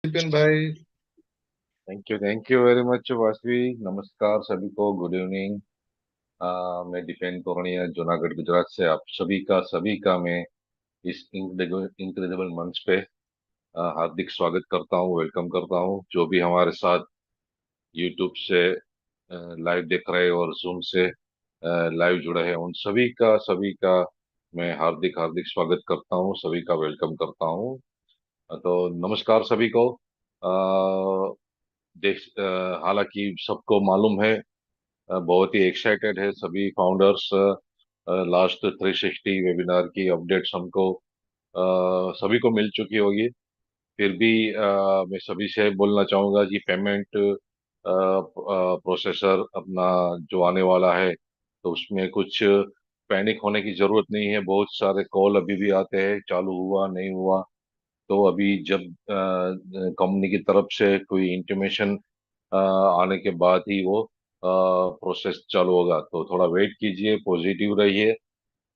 विपिन भाई। Thank you very much Vasavi. नमस्कार सभी को, गुड इवनिंग। मैं दीपेन तोरनिया जूनागढ़ गुजरात से आप सभी का मैं इस इंक्रेडिबल मंच पे हार्दिक स्वागत करता हूँ, वेलकम करता हूँ। जो भी हमारे साथ यूट्यूब से लाइव देख रहे हैं और जूम से लाइव जुड़े हैं, उन सभी का मैं हार्दिक हार्दिक स्वागत करता हूँ, सभी का वेलकम करता हूँ। तो नमस्कार सभी को। हालांकि सबको मालूम है, बहुत ही एक्साइटेड है सभी फाउंडर्स। लास्ट 360 वेबिनार की अपडेट्स हमको सभी को मिल चुकी होगी। फिर भी मैं सभी से बोलना चाहूंगा कि पेमेंट प्रोसेसर अपना जो आने वाला है, तो उसमें कुछ पैनिक होने की जरूरत नहीं है। बहुत सारे कॉल अभी भी आते हैं, चालू हुआ नहीं हुआ। तो अभी जब कंपनी की तरफ से कोई इंटीमेशन आने के बाद ही वो प्रोसेस चालू होगा। तो थोड़ा वेट कीजिए, पॉजिटिव रहिए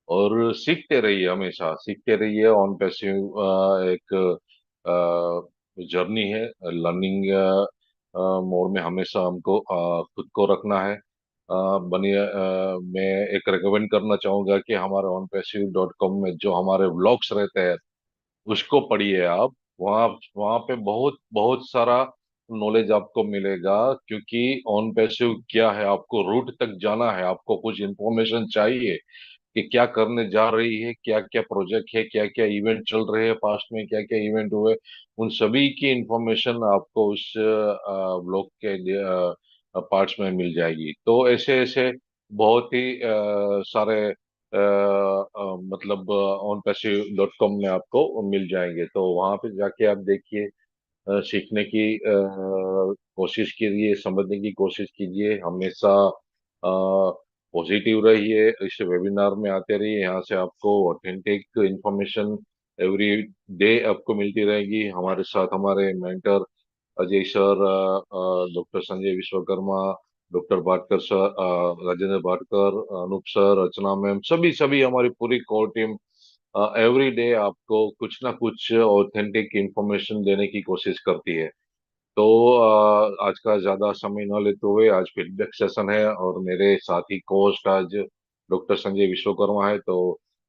और सीखते रहिए, हमेशा सीखते रहिए। ऑन पैसिव एक जर्नी है, लर्निंग मोड में हमेशा हमको खुद को रखना है। बनिए, मैं एक रिकमेंड करना चाहूंगा कि हमारे onpassive.com में जो हमारे व्लॉग्स रहते हैं, उसको पढ़िए आप। वहाँ वहाँ पे बहुत बहुत सारा नॉलेज आपको मिलेगा। क्योंकि ऑन पैसिव क्या है, आपको रूट तक जाना है, आपको कुछ इंफॉर्मेशन चाहिए कि क्या करने जा रही है, क्या क्या प्रोजेक्ट है, क्या क्या इवेंट चल रहे हैं, पास्ट में क्या क्या इवेंट हुए। उन सभी की इंफॉर्मेशन आपको उस ब्लॉग के पार्ट्स में मिल जाएगी। तो ऐसे ऐसे बहुत ही सारे मतलब onpassive.com में आपको मिल जाएंगे। तो वहां पे जाके आप देखिए, सीखने की कोशिश कीजिए, समझने की कोशिश कीजिए। हमेशा पॉजिटिव रहिए, इस वेबिनार में आते रहिए। यहाँ से आपको ऑथेंटिक इंफॉर्मेशन एवरी डे आपको मिलती रहेगी। हमारे साथ हमारे mentor Ajay sir, doctor Sanjay Vishwakarma, doctor Bhatkar sir, Rajendra Bhatkar, Anoop sir, Rachna ma'am, सभी सभी हमारी पूरी कोर टीम एवरी डे आपको कुछ ना कुछ ऑथेंटिक इंफॉर्मेशन देने की कोशिश करती है। तो आज का ज्यादा समय न लेते हुए, आज फीडबैक सेशन है और मेरे साथी कोस्ट आज डॉक्टर संजय विश्वकर्मा है। तो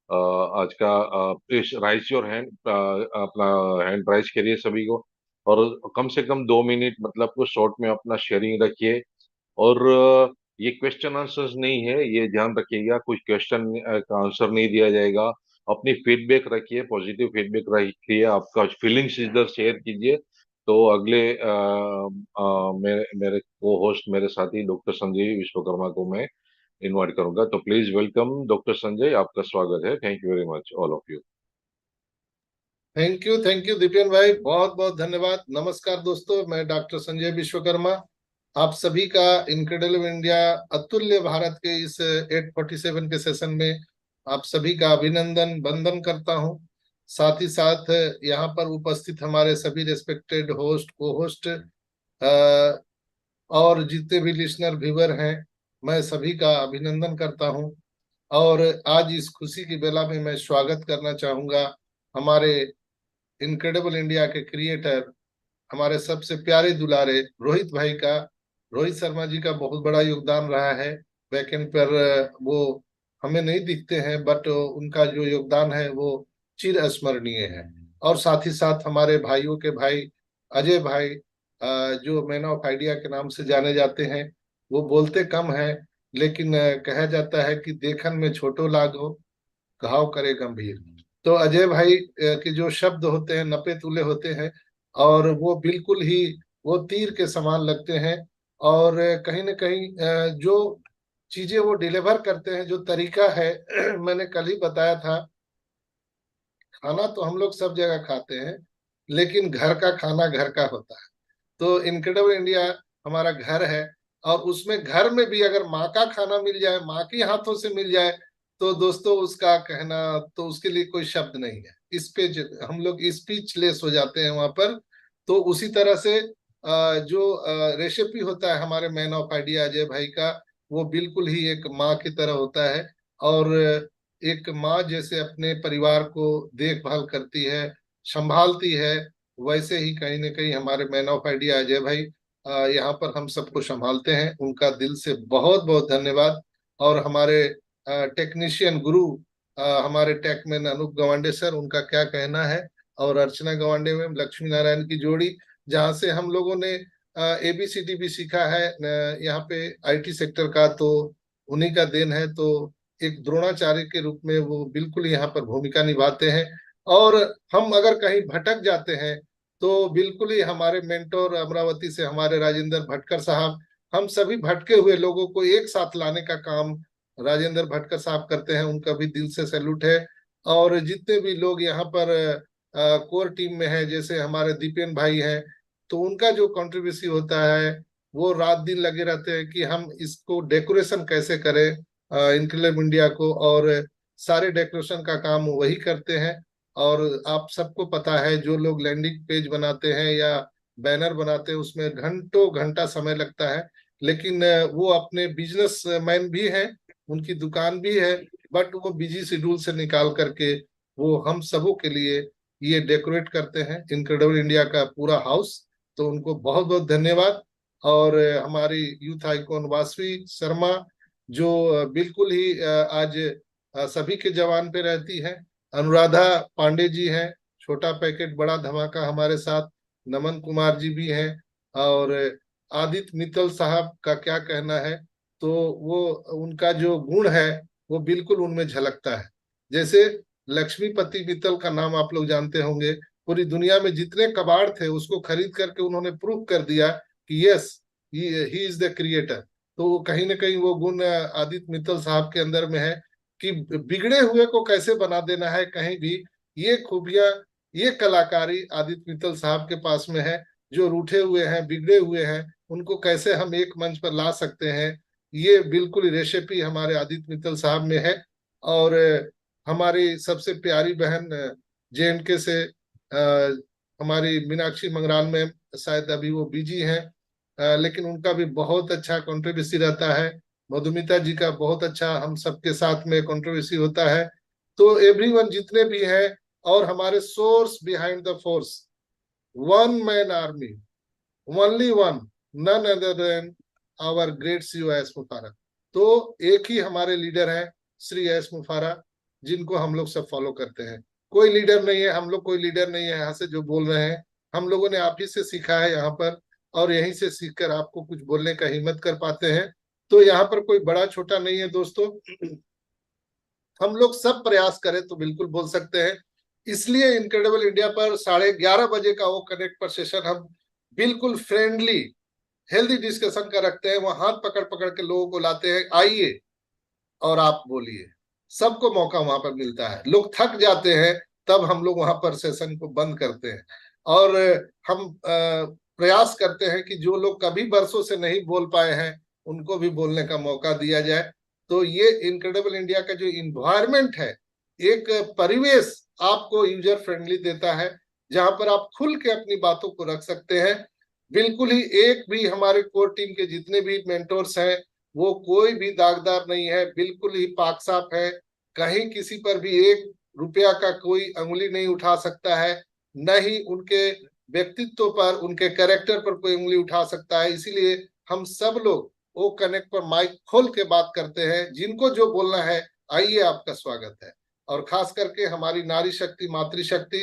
आज का प्लीज राइज योर हैंड, अपना हैंड राइज करिए सभी को। और कम से कम 2 मिनट मतलब को शॉर्ट में अपना शेयरिंग रखिए। और ये क्वेश्चन आंसर्स नहीं है, ये ध्यान रखिएगा, कुछ क्वेश्चन का आंसर नहीं दिया जाएगा। अपनी फीडबैक रखिए, पॉजिटिव फीडबैक रखिए, आपका फीलिंग्स इधर शेयर कीजिए। तो अगले मेरे को होस्ट, मेरे साथी डॉक्टर संजय विश्वकर्मा को मैं इनवाइट करूंगा। तो प्लीज वेलकम डॉक्टर संजय, आपका स्वागत है। Thank you very much all of you. Thank you Dipen भाई, बहुत बहुत धन्यवाद। नमस्कार दोस्तों, मैं डॉक्टर संजय विश्वकर्मा। आप सभी का इनक्रेडिबल इंडिया अतुल्य भारत के इस 847 के सेशन में आप सभी का अभिनंदन वंदन करता हूं। साथ ही साथ यहाँ पर उपस्थित हमारे सभी रेस्पेक्टेड होस्ट, को होस्ट और जितने भी लिसनर व्यूअर हैं, मैं सभी का अभिनंदन करता हूं। और आज इस खुशी की बेला में मैं स्वागत करना चाहूंगा हमारे इनक्रेडिबल इंडिया के क्रिएटर, हमारे सबसे प्यारे दुलारे रोहित भाई का। रोहित शर्मा जी का बहुत बड़ा योगदान रहा है। बैकएंड पर वो हमें नहीं दिखते हैं, बट उनका जो योगदान है वो चिर स्मरणीय है। और साथ ही साथ हमारे भाइयों के भाई अजय भाई, जो मैन ऑफ आइडिया के नाम से जाने जाते हैं। वो बोलते कम है, लेकिन कहा जाता है कि देखन में छोटो लागो, घाव करे गंभीर। तो अजय भाई के जो शब्द होते हैं नपे तुले होते हैं, और वो बिल्कुल ही वो तीर के समान लगते हैं। और कहीं ना कहीं जो चीजें वो डिलीवर करते हैं, जो तरीका है मैंने कल ही बताया था। खाना तो हम लोग सब जगह खाते हैं, लेकिन घर का खाना घर का होता है। तो इनक्रेडिबल इंडिया हमारा घर है, और उसमें घर में भी अगर माँ का खाना मिल जाए, माँ के हाथों से मिल जाए, तो दोस्तों उसका कहना, तो उसके लिए कोई शब्द नहीं है। इस पे हम लोग स्पीचलेस हो जाते हैं वहां पर। तो उसी तरह से जो रेसिपी होता है हमारे मैन ऑफ आइडिया अजय भाई का, वो बिल्कुल ही एक माँ की तरह होता है। और एक माँ जैसे अपने परिवार को देखभाल करती है, संभालती है। वैसे ही कहीं ना कहीं हमारे मैन ऑफ आइडिया अजय भाई यहाँ पर हम सबको संभालते हैं। उनका दिल से बहुत बहुत धन्यवाद। और हमारे टेक्नीशियन गुरु हमारे टेकमैन अनूप गवांडे सर, उनका क्या कहना है। और अर्चना गवांडे में लक्ष्मी नारायण की जोड़ी, जहाँ से हम लोगों ने एबीसीडी भी सीखा है यहाँ पे आईटी सेक्टर का, तो उन्हीं का देन है। तो एक द्रोणाचार्य के रूप में वो बिल्कुल यहाँ पर भूमिका निभाते हैं। और हम अगर कहीं भटक जाते हैं तो बिल्कुल ही हमारे मेंटोर अमरावती से हमारे राजेंद्र भटकर साहब, हम सभी भटके हुए लोगों को एक साथ लाने का काम राजेंद्र भटकर साहब करते हैं। उनका भी दिल से सैल्यूट है। और जितने भी लोग यहाँ पर कोर टीम में हैं, जैसे हमारे दीपेन भाई हैं, तो उनका जो कंट्रीब्यूशन होता है, वो रात दिन लगे रहते हैं कि हम इसको डेकोरेशन कैसे करें इनक्लेव इंडिया को। और सारे डेकोरेशन का काम वही करते हैं। और आप सबको पता है, जो लोग लैंडिंग पेज बनाते हैं या बैनर बनाते हैं, उसमें घंटों घंटा समय लगता है। लेकिन वो अपने बिजनेस मैन भी हैं, उनकी दुकान भी है, बट वो बिजी शेड्यूल से निकाल करके वो हम सबों के लिए ये डेकोरेट करते हैं इनक्रेडिबल इंडिया का पूरा हाउस। तो उनको बहुत बहुत धन्यवाद। और हमारी यूथ आइकॉन वासवी शर्मा, जो बिल्कुल ही आज सभी के जवान पे रहती है। अनुराधा पांडे जी हैं, छोटा पैकेट बड़ा धमाका हमारे साथ। नमन कुमार जी भी हैं। और आदित्य मित्तल साहब का क्या कहना है, तो वो उनका जो गुण है वो बिल्कुल उनमें झलकता है। जैसे लक्ष्मीपति मित्तल का नाम आप लोग जानते होंगे, पूरी दुनिया में जितने कबाड़ थे उसको खरीद करके उन्होंने प्रूव कर दिया कि yes, he is the creator. तो कहीं ना कहीं वो गुण आदित्य मित्तल साहब के अंदर में है कि बिगड़े हुए को कैसे बना देना है कहीं भी। ये खूबियां, ये कलाकारी आदित्य मित्तल साहब के पास में है। जो रूठे हुए हैं, बिगड़े हुए हैं, उनको कैसे हम एक मंच पर ला सकते हैं, ये बिल्कुल रेसिपी हमारे आदित्य मित्तल साहब में है। और हमारी सबसे प्यारी बहन जेएनके से हमारी मीनाक्षी मंगराल में, शायद अभी वो बिजी हैं, लेकिन उनका भी बहुत अच्छा कंट्रीब्यूशन रहता है। मधुमिता जी का बहुत अच्छा हम सबके साथ में कंट्रीब्यूशन होता है। तो एवरीवन जितने भी हैं, और हमारे source behind the force, one man army, only one, none other than our great CO S Mufara. तो एक ही हमारे लीडर हैं, श्री एस मुफारा, जिनको हम लोग सब फॉलो करते हैं। कोई लीडर नहीं है, हम लोग कोई लीडर नहीं है यहाँ से जो बोल रहे हैं। हम लोगों ने आप ही से सीखा है यहाँ पर, और यहीं से सीखकर आपको कुछ बोलने का हिम्मत कर पाते हैं। तो यहाँ पर कोई बड़ा छोटा नहीं है दोस्तों। हम लोग सब प्रयास करें तो बिल्कुल बोल सकते हैं। इसलिए इनक्रेडिबल इंडिया पर 11:30 बजे का वो कनेक्ट पर सेशन हम बिल्कुल फ्रेंडली हेल्दी डिस्कशन का रखते हैं। वहां हाथ पकड़ पकड़ के लोगों को लाते हैं, आइए और आप बोलिए। सबको मौका वहां पर मिलता है। लोग थक जाते हैं, तब हम लोग वहां पर सेशन को बंद करते हैं। और हम प्रयास करते हैं कि जो लोग कभी बरसों से नहीं बोल पाए हैं, उनको भी बोलने का मौका दिया जाए। तो ये इनक्रेडिबल इंडिया का जो इन्वायरमेंट है, एक परिवेश आपको यूजर फ्रेंडली देता है, जहां पर आप खुल के अपनी बातों को रख सकते हैं। बिल्कुल ही एक भी हमारे कोर टीम के जितने भी मेंटोर्स हैं, वो कोई भी दागदार नहीं है, बिल्कुल ही पाक साफ है। कहीं किसी पर भी 1 रुपया का कोई अंगुली नहीं उठा सकता है, न ही उनके व्यक्तित्व पर, उनके कैरेक्टर पर कोई उंगली उठा सकता है। इसीलिए हम सब लोग वो कनेक्ट पर माइक खोल के बात करते हैं। जिनको जो बोलना है, आइए, आपका स्वागत है। और खास करके हमारी नारी शक्ति, मातृशक्ति,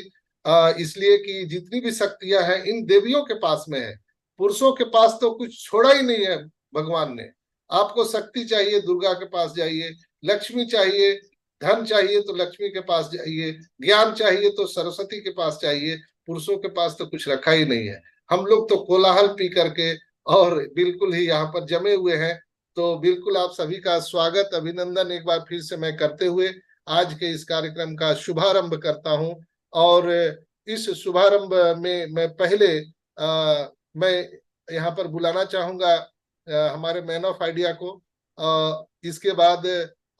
इसलिए कि जितनी भी शक्तियां हैं इन देवियों के पास में है। पुरुषों के पास तो कुछ छोड़ा ही नहीं है भगवान ने। आपको शक्ति चाहिए, दुर्गा के पास जाइए। लक्ष्मी चाहिए, धन चाहिए तो लक्ष्मी के पास जाइए। ज्ञान चाहिए तो सरस्वती के पास चाहिए। पुरुषों के पास तो कुछ रखा ही नहीं है। हम लोग तो कोलाहल पी करके और बिल्कुल ही यहाँ पर जमे हुए हैं। तो बिल्कुल आप सभी का स्वागत, अभिनंदन एक बार फिर से मैं करते हुए आज के इस कार्यक्रम का शुभारंभ करता हूँ। और इस शुभारंभ में मैं पहले मैं यहाँ पर बुलाना चाहूंगा हमारे मैन ऑफ आइडिया को। इसके बाद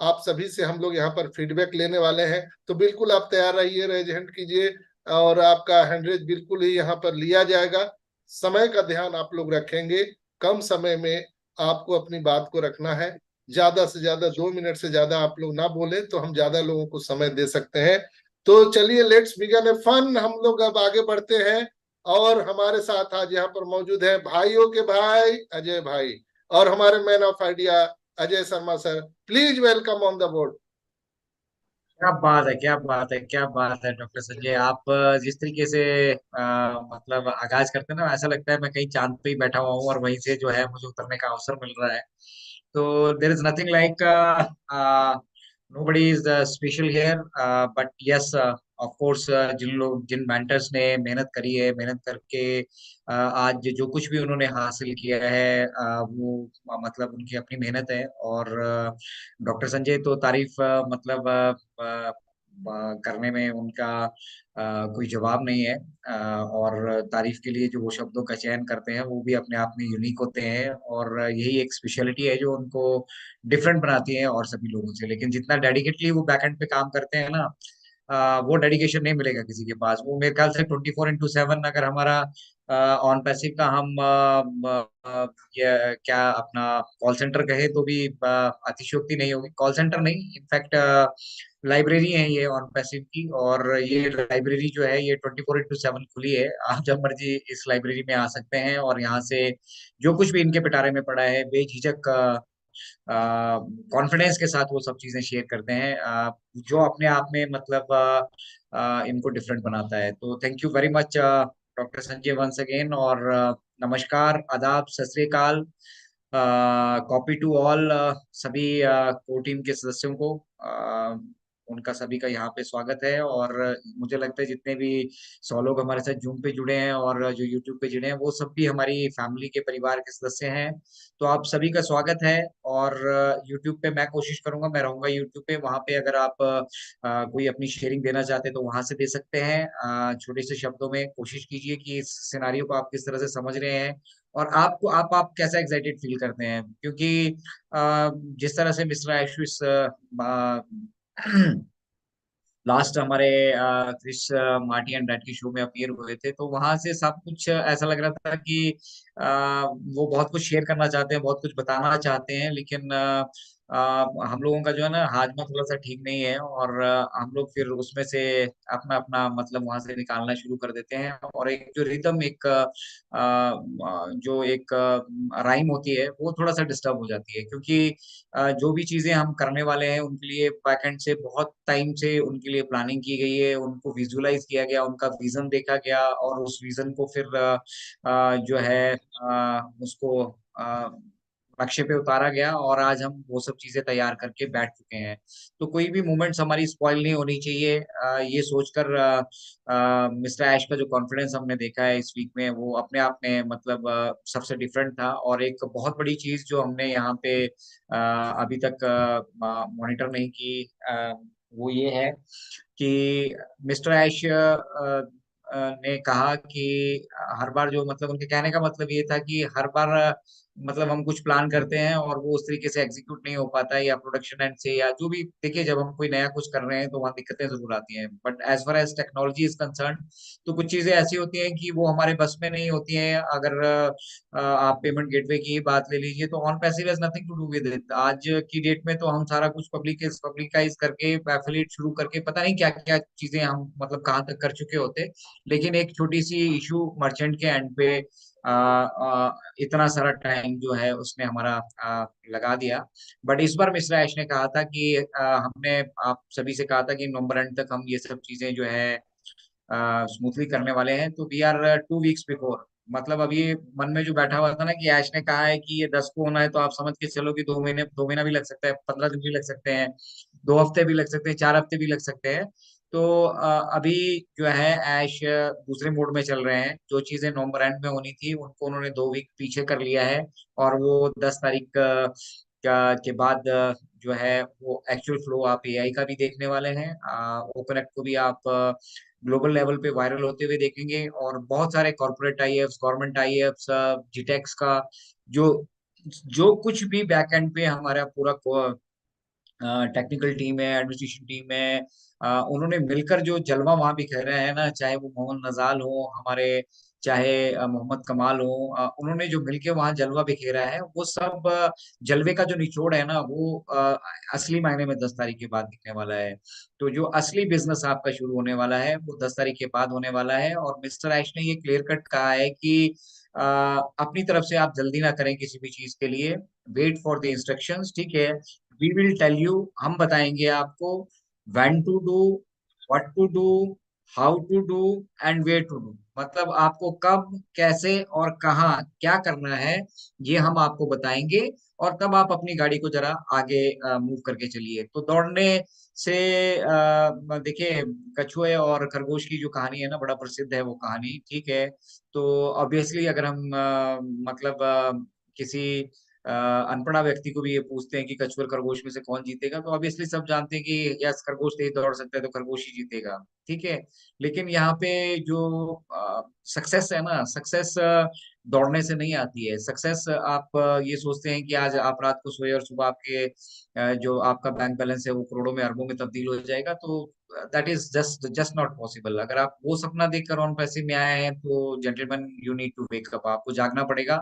आप सभी से हम लोग यहाँ पर फीडबैक लेने वाले हैं। तो बिल्कुल आप तैयार रहिए, रेज हैंड कीजिए, और आपका हैंडरेज बिल्कुल ही यहाँ पर लिया जाएगा। समय का ध्यान आप लोग रखेंगे। कम समय में आपको अपनी बात को रखना है। ज्यादा से ज्यादा 2 मिनट से ज्यादा आप लोग ना बोले तो हम ज्यादा लोगों को समय दे सकते हैं। तो चलिए, लेट्स बिगन ए फन। हम लोग अब आगे बढ़ते हैं और हमारे साथ आज यहाँ पर मौजूद है भाइयों के भाई अजय भाई और हमारे man of idea Ajay Sharma sir. Please welcome on the board. क्या बात है, क्या बात है, क्या बात है डॉक्टर संजय। आप जिस तरीके से मतलब आगाज करते हैं ना, ऐसा लगता है मैं कहीं चांद पे ही बैठा हुआ हूँ और वहीं से जो है मुझे उतरने का अवसर मिल रहा है। तो there is nothing like nobody is special here, but yes, of course, जिन मेंटर्स ने मेहनत करी है, मेहनत करके आज जो कुछ भी उन्होंने हासिल किया है, वो मतलब उनकी अपनी मेहनत है। और डॉक्टर संजय तो तारीफ मतलब करने में उनका कोई जवाब नहीं है। और तारीफ के लिए जो वो शब्दों का चयन करते हैं वो भी अपने आप में यूनिक होते हैं, और यही एक स्पेशलिटी है जो उनको डिफरेंट बनाती है और सभी लोगों से। लेकिन जितना डेडिकेटली वो बैकएंड पे काम करते हैं ना, वो डेडिकेशन नहीं मिलेगा किसी के पास। वो मेरे ख्याल से 24/7 अगर हमारा ऑन पैसिव का हम ये क्या अपना कॉल सेंटर कहे तो भी अतिशयोक्ति नहीं होगी। कॉल सेंटर नहीं, इनफैक्ट लाइब्रेरी है ये ऑन पैसिव की। और ये लाइब्रेरी जो है ये 24/7 खुली है। आप जब मर्जी इस लाइब्रेरी में आ सकते हैं और यहाँ से जो कुछ भी इनके पिटारे में पड़ा है बेझिझक कॉन्फिडेंस के साथ वो सब चीजें शेयर करते हैं, जो अपने आप में मतलब इनको डिफरेंट बनाता है। तो thank you very much doctor Sanjay once again. और नमस्कार, आदाब, सत श्री अकाल, कॉपी टू ऑल सभी कोर टीम के सदस्यों को। उनका सभी का यहाँ पे स्वागत है। और मुझे लगता है जितने भी 100 लोग हमारे साथ जूम पे जुड़े हैं और जो यूट्यूब पे जुड़े हैं वो सब भी हमारी फैमिली के परिवार के सदस्य हैं। तो आप सभी का स्वागत है। और यूट्यूब पे मैं कोशिश करूंगा, मैं रहूंगा यूट्यूब पे, वहां पे अगर आप कोई अपनी शेयरिंग देना चाहते हैं तो वहां से दे सकते हैं। छोटे से शब्दों में कोशिश कीजिए कि इस सिनारियो को आप किस तरह से समझ रहे हैं और आपको आप कैसा एक्साइटेड फील करते हैं। क्योंकि जिस तरह से मिस्टर आयुष लास्ट हमारे क्रिस मार्टी एंड डैड की शो में अपीयर हुए थे, तो वहां से सब कुछ ऐसा लग रहा था कि वो बहुत कुछ शेयर करना चाहते हैं, बहुत कुछ बताना चाहते हैं, लेकिन हम लोगों का जो है ना हाजमा थोड़ा सा ठीक नहीं है। और हम लोग फिर उसमें से अपना अपना मतलब वहां से निकालना शुरू कर देते हैं। और एक जो रिदम, एक जो एक राइम होती है वो थोड़ा सा डिस्टर्ब हो जाती है। क्योंकि जो भी चीजें हम करने वाले हैं उनके लिए बैकएंड से बहुत टाइम से उनके लिए प्लानिंग की गई है, उनको विजुलाइज किया गया, उनका विजन देखा गया और उस विजन को फिर जो है उसको नक्शे पे उतारा गया और आज हम वो सब चीजें तैयार करके बैठ चुके हैं। तो कोई भी मोमेंट्स हमारी स्पॉइल नहीं होनी चाहिए, ये सोचकर मिस्टर ऐश का जो कॉन्फिडेंस हमने देखा है इस वीक में वो अपने आप में मतलब सबसे डिफरेंट था। और एक बहुत बड़ी चीज जो हमने यहाँ पे अभी तक मॉनिटर नहीं की, वो ये है कि मिस्टर ऐश ने कहा कि हर बार जो मतलब उनके कहने का मतलब ये था कि हर बार मतलब हम कुछ प्लान करते हैं और वो उस तरीके से एग्जीक्यूट नहीं हो पाता है, या प्रोडक्शन एंड से या जो भी। देखिए, जब हम कोई नया कुछ कर रहे हैं तो वहाँ दिक्कतें जरूर आती हैं, but as far as technology is concern तो कुछ चीजें ऐसी होती हैं कि वो हमारे बस में नहीं होती हैं। अगर आप पेमेंट गेटवे की ही बात ले लीजिए तो Onpassive has nothing to do with it. आज की डेट में तो हम सारा कुछ पब्लिकाइज करके एफिलिएट शुरू करके पता नहीं क्या क्या चीजें हम मतलब कहाँ तक कर चुके होते। लेकिन एक छोटी सी इशू मर्चेंट के एंड पे इतना सारा टाइम जो है उसने हमारा लगा दिया। बट इस बार मिश्रा ऐश ने कहा था कि हमने आप सभी से कहा था कि नवंबर एंड तक हम ये सब चीजें जो है स्मूथली करने वाले हैं। तो वी आर 2 वीक्स बिफोर। मतलब अभी मन में जो बैठा हुआ था ना कि ऐश ने कहा है कि ये 10 को होना है, तो आप समझ के चलो कि 2 महीने, 2 महीना भी लग सकता है, 15 दिन भी लग सकते हैं, 2 हफ्ते भी लग सकते हैं, 4 हफ्ते भी लग सकते हैं। तो अभी जो है ऐश दूसरे मोड में चल रहे हैं। जो चीजें नवंबर एंड में होनी थी उनको उन्होंने 2 वीक पीछे कर लिया है। और वो 10 तारीख के बाद जो है वो एक्चुअल फ्लो आप एआई का भी देखने वाले हैं। ओपन को भी आप ग्लोबल लेवल पे वायरल होते हुए देखेंगे। और बहुत सारे कॉर्पोरेट आईएफ्स, गवर्नमेंट आईएफ्स, जीटेक्स का जो जो कुछ भी बैकएंड पे हमारा पूरा टेक्निकल टीम है, एडमिनिस्ट्रेशन टीम है, उन्होंने मिलकर जो जलवा वहां बिखेरा है ना, चाहे वो मोहम्मद नजाल हो, हमारे चाहे मोहम्मद कमाल हो, उन्होंने जो मिलके वहां जलवा बिखेरा है, वो सब जलवे का जो निचोड़ है ना, वो असली मायने में 10 तारीख के बाद दिखने वाला है। तो जो असली बिजनेस आपका शुरू होने वाला है वो 10 तारीख के बाद होने वाला है। और मिस्टर ऐश ने ये क्लियर कट कहा है कि अपनी तरफ से आप जल्दी ना करें किसी भी चीज के लिए, वेट फॉर द इंस्ट्रक्शंस, ठीक है। वी विल टेल यू, हम बताएंगे आपको when to do, what to do, how to do and where to do. मतलब आपको कब, कैसे और कहाँ क्या करना है, ये हम आपको बताएंगे। और तब आप अपनी गाड़ी को जरा आगे मूव करके चलिए। तो दौड़ने से देखिए, कछुए और खरगोश की जो कहानी है ना, बड़ा प्रसिद्ध है वो कहानी, ठीक है। तो ऑब्वियसली अगर हम मतलब किसी अनपढ़ा व्यक्ति को भी ये पूछते हैं कि कछुआ और खरगोश में से कौन जीतेगा, तो ऑब्वियसली सब जानते हैं कि यस, खरगोश तेज दौड़ सकता है तो खरगोश ही जीतेगा, ठीक है। लेकिन यहाँ पे जो सक्सेस है ना, सक्सेस दौड़ने से नहीं आती है। सक्सेस आप ये सोचते हैं कि आज आप रात को सोए और सुबह आपके जो आपका बैंक बैलेंस है वो करोड़ों में, अरबों में तब्दील हो जाएगा, तो that is just just not possible. अगर आप वो सपना देखकर ऑन पैसे में आए हैं तो gentleman, you need to wake up, आपको जागना पड़ेगा।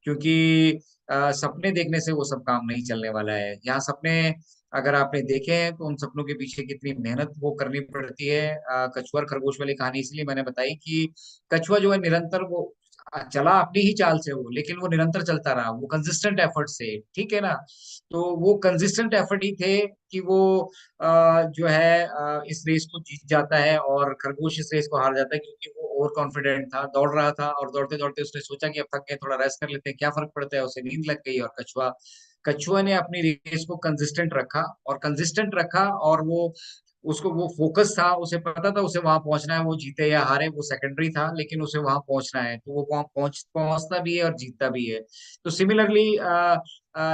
क्योंकि सपने देखने से वो सब काम नहीं चलने वाला है। यहाँ सपने अगर आपने देखे हैं तो उन सपनों के पीछे कितनी मेहनत वो करनी पड़ती है। कछुआ और खरगोश वाली कहानी इसलिए मैंने बताई कि कछुआ जो है निरंतर वो चला अपनी ही चाल से वो, लेकिन वो निरंतर चलता रहा, वो कंसिस्टेंट एफर्ट से, ठीक है ना। तो वो कंसिस्टेंट एफर्ट ही थे कि वो जो है इस रेस को जीत जाता है, और खरगोश इस रेस को हार जाता है क्योंकि वो ओवर कॉन्फिडेंट था, दौड़ रहा था, और दौड़ते दौड़ते उसने सोचा कि अब थक गए, थोड़ा रेस्ट कर लेते हैं, क्या फर्क पड़ता है, उसे नींद लग गई। और कछुआ ने अपनी रेस को कंसिस्टेंट रखा, और कंसिस्टेंट रखा, और वो उसको वो फोकस था, उसे पता था उसे वहां पहुंचना है, वो जीते या हारे वो सेकेंडरी था, लेकिन उसे वहां पहुंचना है, तो वो वहां पहुंचता भी है और जीतता भी है। तो सिमिलरली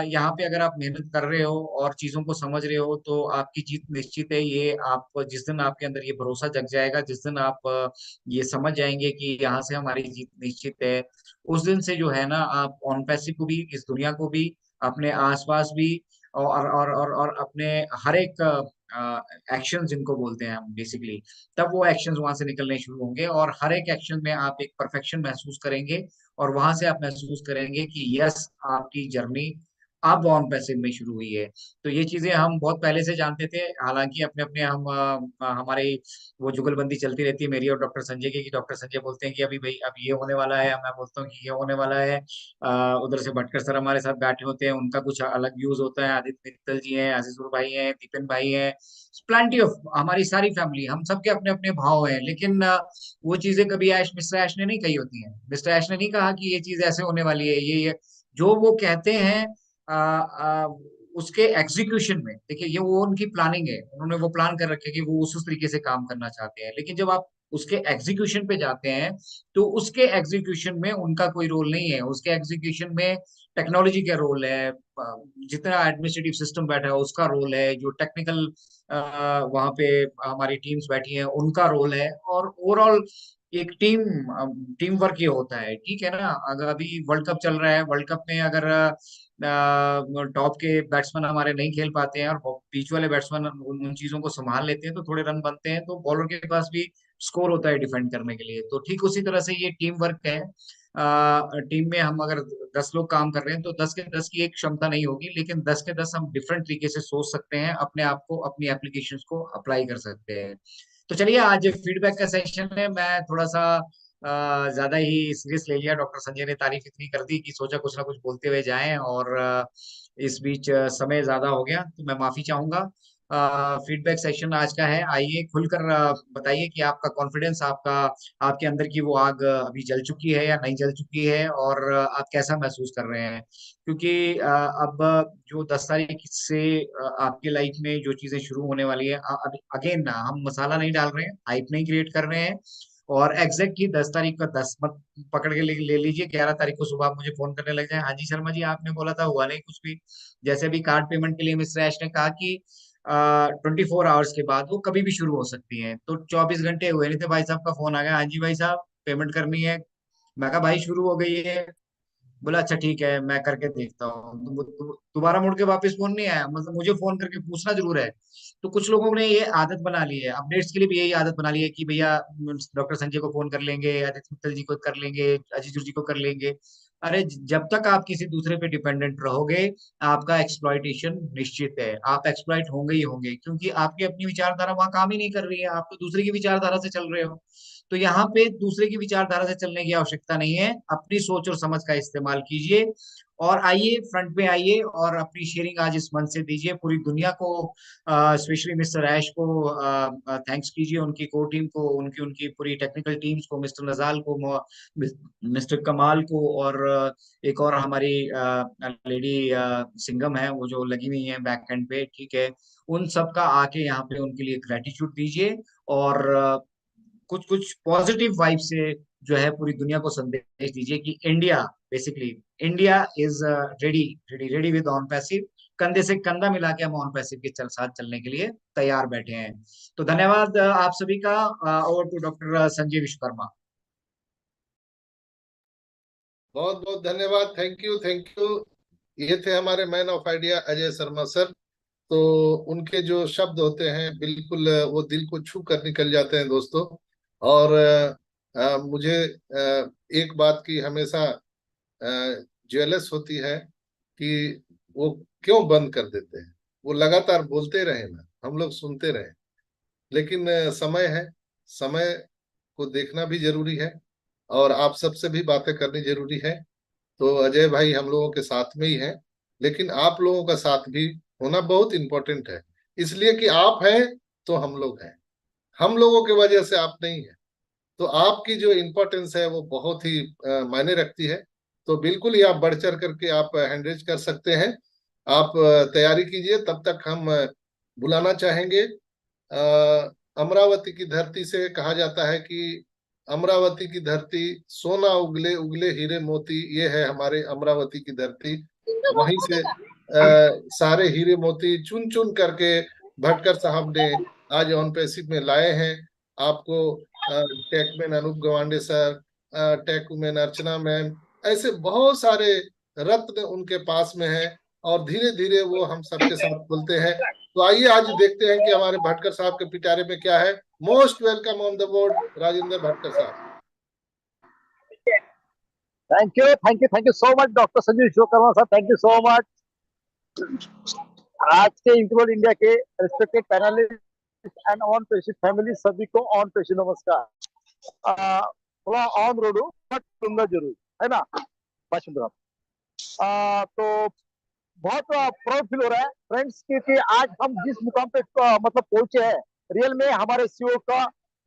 यहाँ पे अगर आप मेहनत कर रहे हो और चीजों को समझ रहे हो तो आपकी जीत निश्चित है। ये आप जिस दिन आपके अंदर ये भरोसा जग जाएगा, जिस दिन आप ये समझ जाएंगे कि यहाँ से हमारी जीत निश्चित है, उस दिन से जो है ना, आप ऑन पैसे को भी, इस दुनिया को भी, अपने आसपास भी, और अपने हर एक एक्शन जिनको बोलते हैं हम बेसिकली, तब वो एक्शंस वहां से निकलने शुरू होंगे, और हर एक एक्शन में आप एक परफेक्शन महसूस करेंगे। और वहां से आप महसूस करेंगे कि यस, आपकी जर्नी अब ऑन पैसिव में शुरू हुई है। तो ये चीजें हम बहुत पहले से जानते थे, हालांकि अपने अपने हम हमारे वो जुगलबंदी चलती रहती है मेरी और डॉक्टर संजय की, कि डॉक्टर संजय बोलते हैं कि अभी भाई अब ये होने वाला है, मैं बोलता हूँ कि ये होने वाला है। उधर से भटकर सर हमारे साथ बैठे होते हैं, उनका कुछ अलग व्यूज होता है, आदित्य मित्तल जी हैं, आशीष भाई हैं, दीपन भाई हैं, प्लेंटी ऑफ, हमारी सारी फैमिली, हम सबके अपने अपने भाव हैं। लेकिन वो चीजें कभी मिस्टर ऐश ने नहीं कही होती हैं। मिस्टर ऐश ने नहीं कहा कि ये चीज ऐसे होने वाली है, ये जो वो कहते हैं आ, आ, उसके एग्जीक्यूशन में देखिए, ये वो उनकी प्लानिंग है, उन्होंने वो प्लान कर रखे कि वो उस तरीके से काम करना चाहते हैं। लेकिन जब आप उसके एग्जीक्यूशन पे जाते हैं तो उसके एग्जीक्यूशन में उनका कोई रोल नहीं है, उसके एग्जीक्यूशन में टेक्नोलॉजी का रोल है, जितना एडमिनिस्ट्रेटिव सिस्टम बैठा है उसका रोल है, जो टेक्निकल वहां पे हमारी टीम्स बैठी हैं उनका रोल है, और ओवरऑल एक टीम वर्क ये होता है, ठीक है ना। अगर अभी वर्ल्ड कप चल रहा है, वर्ल्ड कप में अगर टॉप के बैट्समैन हमारे नहीं खेल पाते हैं और बीच वाले बैट्समैन उन चीजों को संभाल लेते हैं तो थोड़े रन बनते हैं, तो बॉलर के पास भी स्कोर होता है डिफेंड करने के लिए। तो ठीक उसी तरह से ये टीम वर्क है। टीम में हम अगर 10 लोग काम कर रहे हैं तो 10 के 10 की एक क्षमता नहीं होगी, लेकिन 10 के 10 हम डिफरेंट तरीके से सोच सकते हैं, अपने आप को, अपनी एप्लीकेशन को अप्लाई कर सकते हैं। तो चलिए, आज फीडबैक का सेशन है, मैं थोड़ा सा ज्यादा ही सीरियस ले लिया। डॉक्टर संजय ने तारीफ इतनी कर दी कि सोचा कुछ ना कुछ बोलते हुए जाएं, और इस बीच समय ज्यादा हो गया तो मैं माफी चाहूंगा। फीडबैक सेशन आज का है, आइए खुलकर बताइए कि आपका कॉन्फिडेंस, आपका, आपके अंदर की वो आग अभी जल चुकी है या नहीं जल चुकी है, और आप कैसा महसूस कर रहे हैं। क्योंकि अब जो 10 तारीख से आपकी लाइफ में जो चीजें शुरू होने वाली है, अगेन ना, हम मसाला नहीं डाल रहे हैं, हाइप नहीं क्रिएट कर रहे हैं। और एग्जैक्ट ही 10 तारीख का 10 मत पकड़ के ले लीजिए, 11 तारीख को सुबह आप मुझे फोन करने लग जाए, हाँ जी शर्मा जी आपने बोला था, हुआ नहीं कुछ भी। जैसे अभी कार्ड पेमेंट के लिए मिस्टर ऐश ने कहा कि 24 आवर्स के बाद वो कभी भी शुरू हो सकती है, तो 24 घंटे हुए नहीं थे, भाई साहब का फोन आ गया, हाँ जी भाई साहब पेमेंट करनी है। मैं कहा भाई शुरू हो गई है। बोला अच्छा ठीक है मैं करके देखता हूँ। दोबारा मुड़ के वापस फोन नहीं आया, मतलब मुझे फोन करके पूछना जरूर है। तो कुछ लोगों ने ये आदत बना ली है, अपडेट्स के लिए भी यही आदत बना ली है कि भैया डॉक्टर संजय को फोन कर लेंगे, आदित्य मित्तल जी को कर लेंगे, अजीत जी को कर लेंगे। अरे जब तक आप किसी दूसरे पे डिपेंडेंट रहोगे, आपका एक्सप्लॉइटेशन निश्चित है, आप एक्सप्लॉइट होंगे ही होंगे, क्योंकि आपकी अपनी विचारधारा वहां काम ही नहीं कर रही है, आप तो दूसरे की विचारधारा से चल रहे हो। तो यहाँ पे दूसरे की विचारधारा से चलने की आवश्यकता नहीं है, अपनी सोच और समझ का इस्तेमाल कीजिए। और आइए फ्रंट पे आइए और अपनी शेयरिंग आज इस मंच से दीजिए पूरी दुनिया को, स्पेशली मिस्टर ऐश को थैंक्स कीजिए, उनकी कोर टीम को, उनकी उनकी पूरी टेक्निकल टीम्स को, मिस्टर नजाल को, मिस्टर कमाल को, और एक और हमारी लेडी सिंगम है वो जो लगी हुई है बैक एंड पे, ठीक है। उन सब का आके यहाँ पे उनके लिए ग्रेटिट्यूड दीजिए, और कुछ कुछ पॉजिटिव वाइब से जो है पूरी दुनिया को संदेश दीजिए कि India, basically India is ready, ready ready with on passive, कंधे से कंधा मिला के हम ऑन पैसिव के साथ चलने के लिए तैयार बैठे हैं। तो धन्यवाद आप सभी का। Over to doctor Sanjay Vishwakarma. बहुत बहुत धन्यवाद, थैंक यू थैंक यू। ये थे हमारे man of idea Ajay Sharma sir. तो उनके जो शब्द होते हैं बिल्कुल वो दिल को छू कर निकल जाते हैं दोस्तों। और मुझे एक बात की हमेशा ज्वेलस होती है कि वो क्यों बंद कर देते हैं। वो लगातार बोलते रहे ना, हम लोग सुनते रहे। लेकिन समय है, समय को देखना भी जरूरी है, और आप सबसे भी बातें करनी जरूरी है। तो अजय भाई हम लोगों के साथ में ही हैं, लेकिन आप लोगों का साथ भी होना बहुत इम्पोर्टेंट है। इसलिए कि आप हैं तो हम लोग हैं, हम लोगों की वजह से आप नहीं हैं। तो आपकी जो इम्पोर्टेंस है वो बहुत ही मायने रखती है। तो बिल्कुल ही आप बढ़ चढ़ करके आप हैंड रेज कर सकते हैं। आप तैयारी कीजिए, तब तक हम बुलाना चाहेंगे। अमरावती की धरती से कहा जाता है कि अमरावती की धरती सोना उगले उगले हीरे मोती, ये है हमारे अमरावती की धरती। वहीं से सारे हीरे मोती चुन चुन करके भटकर साहब ने आज ऑन पैसिव में लाए हैं। आपको tech man Anoop Gawande sir, tech man Archana ma'am, ऐसे बहुत सारे रत्न उनके पास में है, और धीरे धीरे वो हम सबके साथ बोलते हैं। तो आइए आज देखते हैं कि हमारे भटकर साहब के पिटारे में क्या है। Most welcome on the board Rajendra Bhatkar साहब। Thank you so much doctor Sanjay Vishwakarma sir, thank you so much. आज के इंक्लूड इंडिया के respected panelist and on patient family, सभी को ऑन पेशियंट नमस्कार। थोड़ा ऑन रोड हूँ बट सुनना जरूर, है ना। बात तो बहुत प्राउड फील हो रहा है फ्रेंड्स, क्योंकि आज हम जिस मुकाम पे मतलब पहुंचे हैं, रियल में हमारे सीईओ का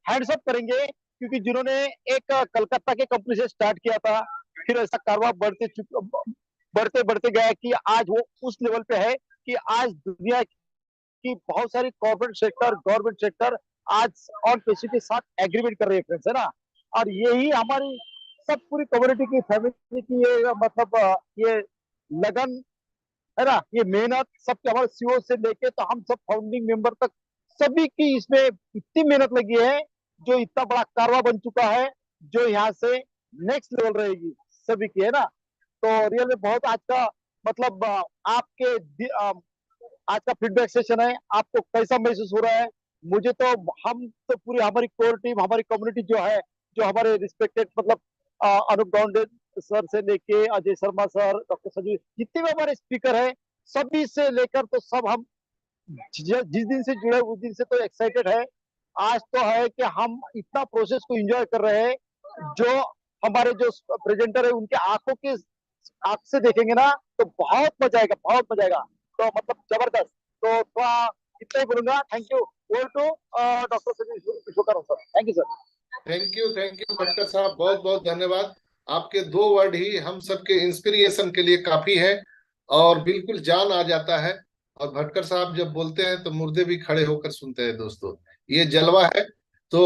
हैंड्स अप करेंगे, क्योंकि जिन्होंने एक कलकत्ता के कंपनी से स्टार्ट किया था, फिर ऐसा कारवा बढ़ते बढ़ते गया कि आज वो उस लेवल पे है कि आज दुनिया की बहुत सारी कॉर्पोरेट सेक्टर, गवर्नमेंट सेक्टर आज और पेशी के साथ एग्रीमेंट कर रहे हैं फ्रेंड्स, है ना। और यही हमारी सब पूरी कम्युनिटी की फैमिली की ये मतलब ये लगन, है ना, ये मेहनत सबके, हमारे सीईओ से लेके तो हम सब फाउंडिंग मेंबर तक, सभी की इसमें इतनी मेहनत लगी है, जो इतना बड़ा कारवा बन चुका है, जो यहाँ से नेक्स्ट लेवल रहेगी सभी की, है ना। तो रियल में बहुत आज का मतलब आपके आज का फीडबैक सेशन है, आपको कैसा महसूस हो रहा है। मुझे तो, हम तो पूरी हमारी कोर टीम, हमारी कम्युनिटी जो है, जो हमारे रिस्पेक्टेड मतलब अनूप गौंडे सर से लेके अजय शर्मा सर, डॉक्टर संजीव, जितने भी हमारे स्पीकर है, सभी से लेकर तो सब हम जिस दिन से जुड़े उस दिन से तो एक्साइटेड है। आज तो है कि हम इतना प्रोसेस को एंजॉय कर रहे हैं, जो हमारे जो प्रेजेंटर है उनके आंखों के आंख से देखेंगे ना तो बहुत मजा आएगा, बहुत मजा आएगा। तो मतलब जबरदस्त। तो थोड़ा इतना ही बोलूंगा। Thank you. Over to doctor Sanjeev Vishwakarma sir. Thank you sir. Thank you Bhatkar साहब, बहुत बहुत धन्यवाद। आपके दो वर्ड ही हम सबके इंस्पिरेशन के लिए काफी है, और बिल्कुल जान आ जाता है। और भटकर साहब जब बोलते हैं तो मुर्दे भी खड़े होकर सुनते हैं दोस्तों, ये जलवा है। तो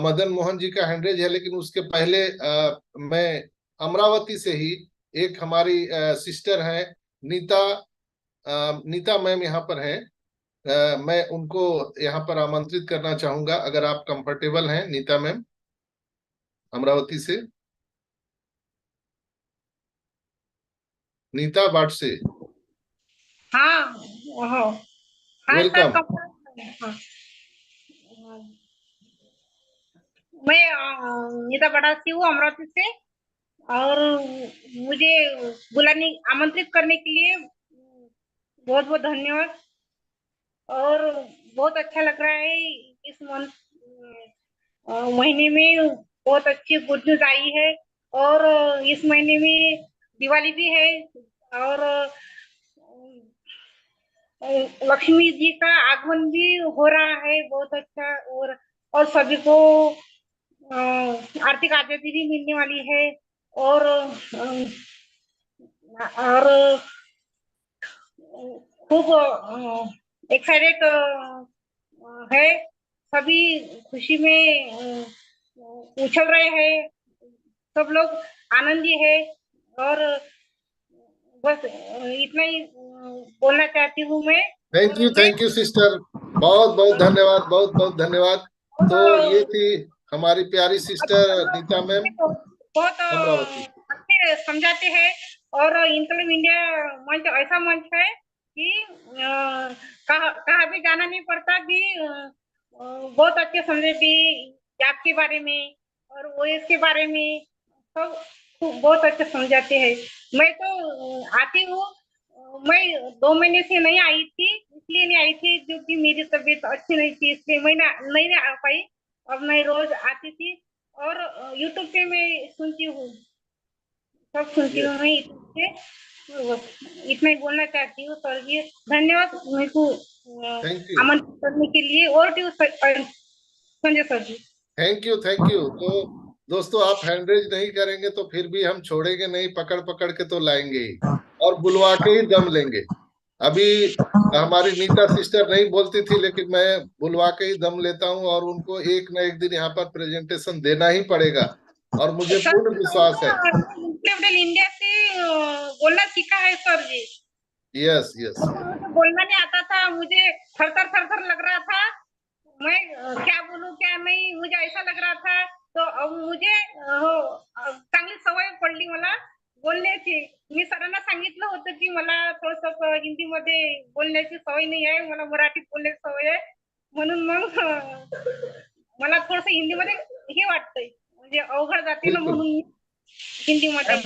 मदन मोहन जी का हैंडरेज है, लेकिन उसके पहले मैं अमरावती से ही एक हमारी सिस्टर है नीता, नीता मैम यहाँ पर है। मैं उनको यहाँ पर आमंत्रित करना चाहूंगा, अगर आप कंफर्टेबल हैं नीता मैम, अमरावती से। नीता बाट से। हाँ हाँ हाँ सर वेलकम। हाँ। मैं नीता बटासी हूँ, अमरावती से। और मुझे बुलाने आमंत्रित करने के लिए बहुत बहुत धन्यवाद। और बहुत अच्छा लग रहा है, इस महीने में बहुत अच्छी गुड न्यूज आई है। और इस महीने में दिवाली भी है। और लक्ष्मी जी का आगमन भी हो रहा है, बहुत अच्छा। और सभी को आर्थिक आजादी भी मिलने वाली है। और खूब एक्साइटेड है। सभी खुशी में उछल रहे हैं, सब लोग आनंदी है। और बस इतना ही बोलना चाहती हूँ मैं। थैंक यू सिस्टर, बहुत बहुत धन्यवाद, बहुत बहुत धन्यवाद। तो ये थी हमारी प्यारी सिस्टर नीता मैम, बहुत अमरावती। अच्छे समझाते हैं। और इनकलाब इंडिया मंच ऐसा मंच है कि कहाँ भी जाना नहीं पड़ता, कि बहुत अच्छे समझे जात के बारे में और ओएस के बारे में सब बहुत अच्छे समझाते हैं। मैं तो आती हूँ, मैं 2 महीने से नहीं आई थी, इसलिए नहीं आई थी क्योंकि मेरी तबीयत अच्छी नहीं थी, इसलिए मैं नहीं आ पाई। अब मैं रोज आती थी। और यूट्यूब पे मैं सुनती हूँ, सब सुनती हूँ मैं यूट्यूब पे। इतना ही बोलना चाहती हूँ सर जी। धन्यवाद मेरे को थैंक यू, आमंत्रित करने के लिए। और Sanjay sir ji. Thank you, thank you. तो दोस्तों, आप हैंड रेज नहीं करेंगे तो फिर भी हम छोड़ेंगे नहीं, पकड़ पकड़ के तो लाएंगे ही, और बुलवा के ही दम लेंगे। अभी हमारी नीता सिस्टर नहीं बोलती थी, लेकिन मैं बुलवा के ही दम लेता हूँ, और उनको एक न एक दिन यहाँ पर प्रेजेंटेशन देना ही पड़ेगा, और मुझे सर पूर्ण विश्वास है। इंडिया से बोलना सीखा है सर जी। Yes yes. मुझे बोलना नहीं आता था, मुझे थर थर लग रहा था। मैं क्या बोलूं क्या नहीं, मुझे ऐसा लग रहा था। तो अब मुझे चांगली सवय पडली मला बोलण्याची। मी सरांना सांगितलं होतं की मला थोडंसं हिंदीमध्ये बोलण्याची सवय नाही आहे, मला मराठीत बोलण्याची सवय आहे। म्हणून मग मला थोडंसं हिंदीमध्ये हे वाटतंय, म्हणजे अवघड जाते ना, बिल्कुल। म्हणून हिंदीमध्ये।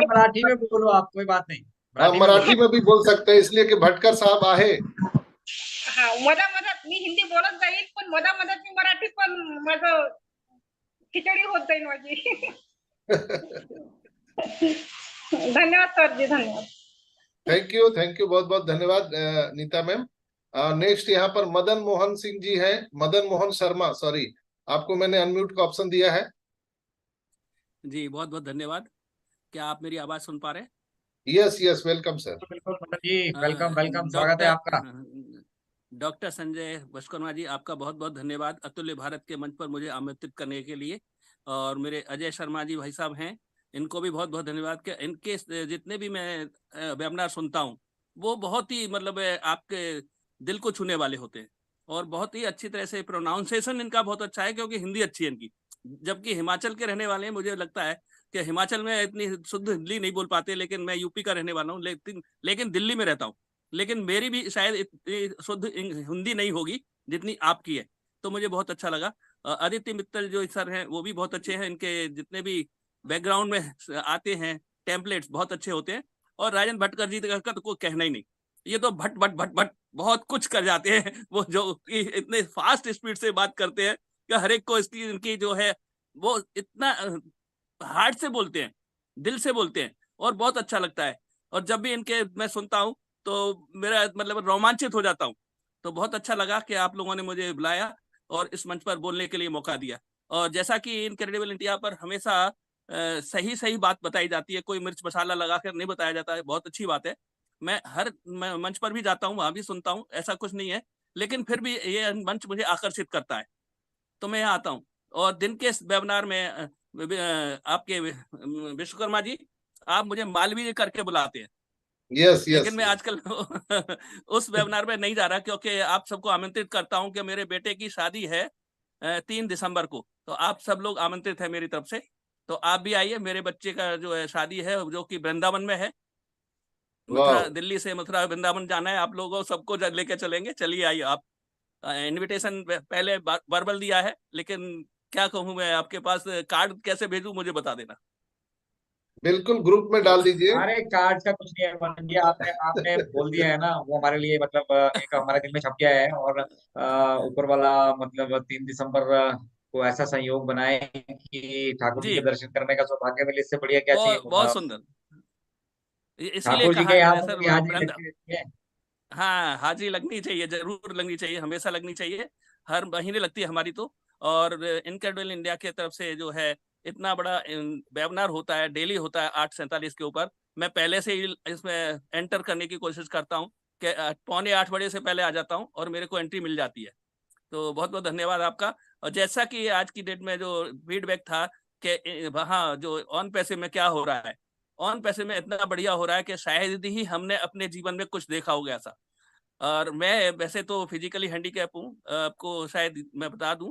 मराठी में बोलो आप, कोई बात नहीं। हाँ, मराठी में भी बोल सकते हैं, इसलिए कि भटकर साहब आहे। हा, मधात मी हिंदी बोलत जाईल, पण मधात मी मराठी पण माझं खिचडी होत जाईल माझी। धन्यवाद सर जी, धन्यवाद। थैंक यू, बहुत बहुत धन्यवाद नीता मैम। नेक्स्ट यहाँ पर मदन मोहन सिंह जी हैं, मदन मोहन शर्मा, सॉरी, आपको मैंने अनम्यूट का ऑप्शन दिया है। जी बहुत बहुत धन्यवाद। क्या आप मेरी आवाज सुन पा रहे हैं? Yes yes, welcome sir. बिल्कुल मदन जी, वेलकम वेलकम, स्वागत है आपका। डॉक्टर संजय विश्वकर्मा जी, आपका बहुत बहुत धन्यवाद अतुल्य भारत के मंच पर मुझे आमंत्रित करने के लिए। और मेरे अजय शर्मा जी भाई साहब हैं, इनको भी बहुत बहुत धन्यवाद। कि इनके जितने भी मैं वेबिनार सुनता हूँ वो बहुत ही मतलब आपके दिल को छूने वाले होते हैं, और बहुत ही अच्छी तरह से प्रोनाउंसिएशन इनका बहुत अच्छा है, क्योंकि हिंदी अच्छी है इनकी। जबकि हिमाचल के रहने वाले हैं, मुझे लगता है कि हिमाचल में इतनी शुद्ध हिंदी नहीं बोल पाते, लेकिन मैं यूपी का रहने वाला हूँ, लेकिन दिल्ली में रहता हूँ। लेकिन मेरी भी शायद इतनी शुद्ध हिंदी नहीं होगी जितनी आपकी है, तो मुझे बहुत अच्छा लगा। आदित्य मित्तल जो सर हैं वो भी बहुत अच्छे हैं, इनके जितने भी बैकग्राउंड में आते हैं टेम्पलेट्स बहुत अच्छे होते हैं। और राजन भटकर जी का तो कोई कहना ही नहीं, ये तो भट भट भट भट बहुत कुछ कर जाते हैं। वो जो कि इतने फास्ट स्पीड से बात करते हैं कि हर एक को इसकी इनकी जो है वो इतना हार्ट से बोलते हैं, दिल से बोलते हैं, और बहुत अच्छा लगता है। और जब भी इनके मैं सुनता हूँ तो मेरा मतलब रोमांचित हो जाता हूँ। तो बहुत अच्छा लगा कि आप लोगों ने मुझे बुलाया और इस मंच पर बोलने के लिए मौका दिया। और जैसा कि इनक्रेडिबल इंडिया पर हमेशा सही सही बात बताई जाती है, कोई मिर्च मसाला लगाकर नहीं बताया जाता है, बहुत अच्छी बात है। मैं हर मंच पर भी जाता हूँ, वहां भी सुनता हूँ, ऐसा कुछ नहीं है, लेकिन फिर भी ये मंच मुझे आकर्षित करता है, तो मैं यहाँ आता हूँ। और दिन के इस वेबिनार में आपके विश्वकर्मा जी, आप मुझे मालवीय करके बुलाते हैं, यस यस। लेकिन मैं आजकल उस वेबिनार में नहीं जा रहा, क्योंकि आप सबको आमंत्रित करता हूं कि मेरे बेटे की शादी है 3 दिसंबर को, तो आप सब लोग आमंत्रित हैं मेरी तरफ से। तो आप भी आइए, मेरे बच्चे का जो है शादी है, जो कि वृंदावन में है, मथुरा, वाह, दिल्ली से मथुरा वृंदावन जाना है, आप लोगों सबको लेके चलेंगे। चलिए आइए आप। इनविटेशन पहले वर्बल दिया है, लेकिन क्या कहूँ मैं, आपके पास कार्ड कैसे भेजूं मुझे बता देना। बिल्कुल ग्रुप में तो डाल दीजिए। अरे कार्ड का कुछ नहीं है मनन जी, आपने आपने बोल दिया है ना, वो हमारे लिए मतलब एक हमारे दिल में छप गया है। और ऊपर वाला मतलब 3 दिसंबर को ऐसा संयोग बनाए कि ठाकुर जी जी, के दर्शन करने का सौभाग्य मिले, इससे बढ़िया क्या चाहिए। बहुत बहुत सुंदर। इसीलिए ठाकुर जी कहा के है यहाँ मैंने तो सर, मेरी हाजिरी लगती रहती है। हाँ, हाजिरी लगनी चाहिए, जरूर लगनी चाहिए, हमेशा लगनी चाहिए, हर महीने लगती है हमारी तो। और इनक्रेडिबल इंडिया की तरफ से जो है इतना बड़ा वेबिनार होता है, डेली होता है 8:47 के ऊपर। मैं पहले से ही इसमें एंटर करने की कोशिश करता हूँ कि 7:45 से पहले आ जाता हूँ और मेरे को एंट्री मिल जाती है। तो बहुत बहुत धन्यवाद आपका। और जैसा कि आज की डेट में जो फीडबैक था कि वहाँ जो ऑन पैसे में क्या हो रहा है, ऑन पैसे में इतना बढ़िया हो रहा है कि शायद ही हमने अपने जीवन में कुछ देखा होगा ऐसा। और मैं वैसे तो फिजिकली हैंडीकैप हूँ, आपको शायद मैं बता दूं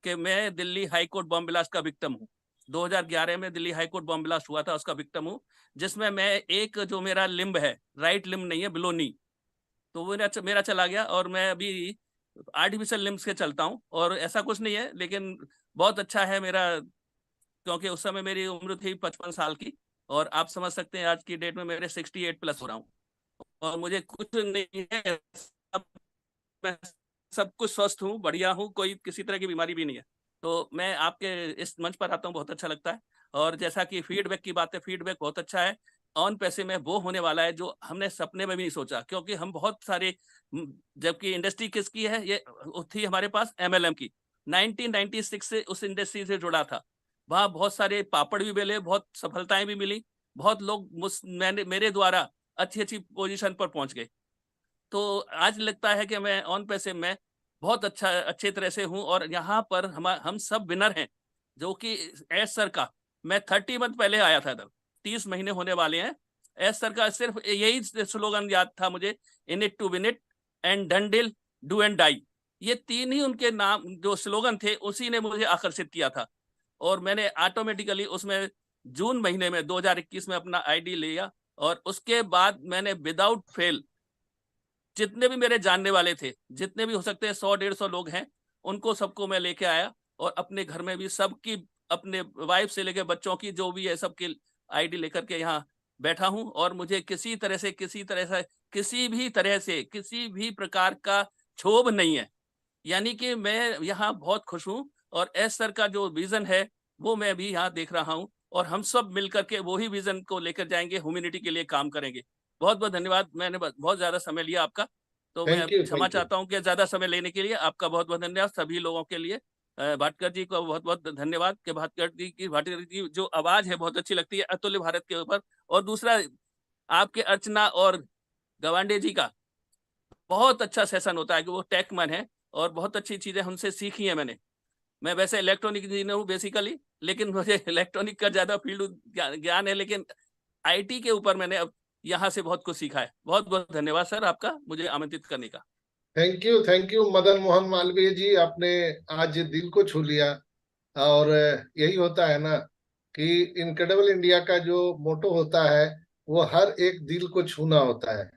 कि मैं Delhi high court bomb blast का विक्टिम हूँ। 2011 में Delhi high court bomb blast हुआ था, उसका विक्टिम हूँ, जिसमें मैं एक जो मेरा लिम्ब है, राइट लिम्ब नहीं है, बिलो नी, तो वो मेरा मेरा चला गया। और मैं अभी आर्टिफिशियल लिम्स के चलता हूँ, और ऐसा कुछ नहीं है, लेकिन बहुत अच्छा है मेरा, क्योंकि उस समय मेरी उम्र थी 55 साल की, और आप समझ सकते हैं आज की डेट में मेरे 68 प्लस हो रहा हूँ, और मुझे कुछ नहीं है, मैं सब कुछ स्वस्थ हूँ, बढ़िया हूँ, कोई किसी तरह की बीमारी भी नहीं है। तो मैं आपके इस मंच पर आता हूँ, बहुत अच्छा लगता है। और जैसा कि फीडबैक की बात है, फीडबैक बहुत अच्छा है। ऑन पैसे में वो होने वाला है जो हमने सपने में भी नहीं सोचा, क्योंकि हम बहुत सारे जबकि इंडस्ट्री किसकी है, ये थी हमारे पास एमएलएम की। 1996 से उस इंडस्ट्री से जुड़ा था, वहाँ बहुत सारे पापड़ भी बेले, बहुत सफलताएं भी मिली, बहुत लोग मैंने मेरे द्वारा अच्छी अच्छी पोजीशन पर पहुंच गए। तो आज लगता है कि मैं ऑन पैसे में बहुत अच्छे तरह से हूँ, और यहाँ पर हम सब विनर हैं, जो कि एस सर का, मैं 30 मंथ पहले आया था इधर, 30 महीने होने वाले हैं। एस सर का सिर्फ यही स्लोगन याद था मुझे, in it to win it and done deal do and die. ये तीन ही उनके नाम जो स्लोगन थे, उसी ने मुझे आकर्षित किया था, और मैंने ऑटोमेटिकली उसमें जून महीने में 2021 में अपना आईडी लिया, और उसके बाद मैंने विदाउट फेल जितने भी मेरे जानने वाले थे, जितने भी हो सकते हैं 100-150 लोग हैं, उनको सबको मैं लेके आया, और अपने घर में भी सबकी, अपने वाइफ से लेकर बच्चों की जो भी है सबकी आईडी लेकर के यहाँ बैठा हूँ। और मुझे किसी भी प्रकार का क्षोभ नहीं है, यानी कि मैं यहाँ बहुत खुश हूँ। और एस सर का जो विजन है वो मैं भी यहाँ देख रहा हूँ, और हम सब मिलकर के वही विजन को लेकर जाएंगे, ह्यूमैनिटी के लिए काम करेंगे। बहुत बहुत धन्यवाद, मैंने बहुत ज्यादा समय लिया आपका, तो मैं थैंक यू, क्षमा थैंक यू। चाहता हूँ कि ज्यादा समय लेने के लिए। आपका बहुत बहुत धन्यवाद सभी लोगों के लिए। भाटकर जी को बहुत बहुत धन्यवाद कि भाटकर जी की जो आवाज है बहुत अच्छी लगती है अतुल्य भारत के ऊपर। और दूसरा, आपके अर्चना और गवांडे जी का बहुत अच्छा सेशन होता है, कि वो टेक मैन है, और बहुत अच्छी चीजें उनसे सीखी है मैंने। मैं वैसे इलेक्ट्रॉनिक इंजीनियर हूँ बेसिकली, लेकिन मुझे इलेक्ट्रॉनिक का ज्यादा फील्ड ज्ञान है, लेकिन आईटी के ऊपर मैंने अब यहाँ से बहुत कुछ सीखा है। बहुत बहुत धन्यवाद सर आपका मुझे आमंत्रित करने का। थैंक यू मदन मोहन मालवीय जी, आपने आज दिल को छू लिया। और यही होता है ना कि इनक्रेडिबल इंडिया का जो मोटो होता है, वो हर एक दिल को छूना होता है।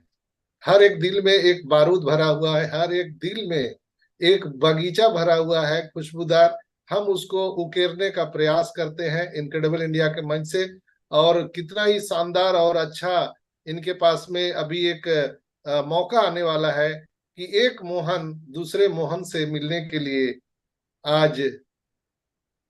हर एक दिल में एक बारूद भरा हुआ है, हर एक दिल में एक बगीचा भरा हुआ है खुशबूदार। हम उसको उकेरने का प्रयास करते हैं इनक्रेडिबल इंडिया के मंच से। और कितना ही शानदार और अच्छा इनके पास में अभी एक मौका आने वाला है कि एक मोहन दूसरे मोहन से मिलने के लिए आज